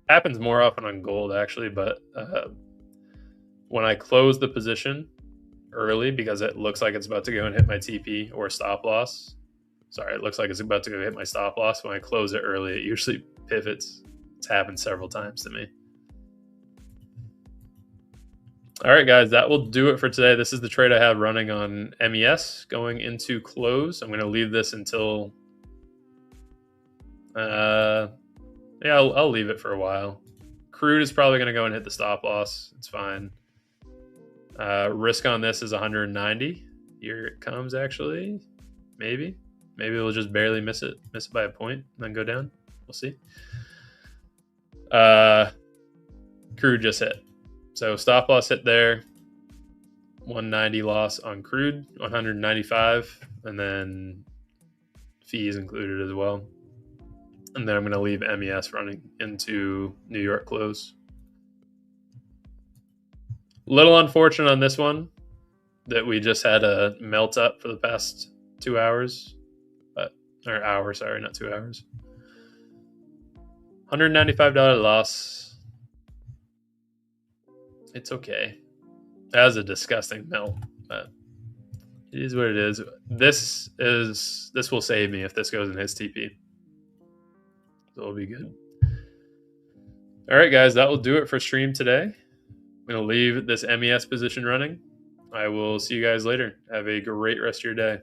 Happens more often on gold actually, but when I close the position early because it looks like it's about to go and hit my TP or stop loss. Sorry, it looks like it's about to go hit my stop loss. When I close it early, it usually pivots. It's happened several times to me. All right, guys, that will do it for today. This is the trade I have running on MES going into close. I'm going to leave this until... yeah, I'll leave it for a while. Crude is probably going to go and hit the stop loss. It's fine. Risk on this is 190. Here it comes, actually. Maybe we'll just barely miss it by a point and then go down. We'll see. Crude just hit. So stop loss hit there. 190 loss on crude, 195, and then fees included as well. And then I'm going to leave MES running into New York close. Little unfortunate on this one that we just had a melt up for the past 2 hours. Or hour, sorry, not 2 hours. $195 loss. It's okay. That was a disgusting melt, but it is what it is. This will save me if this goes in his TP. So it'll be good. All right, guys, that will do it for stream today. I'm going to leave this MES position running. I will see you guys later. Have a great rest of your day.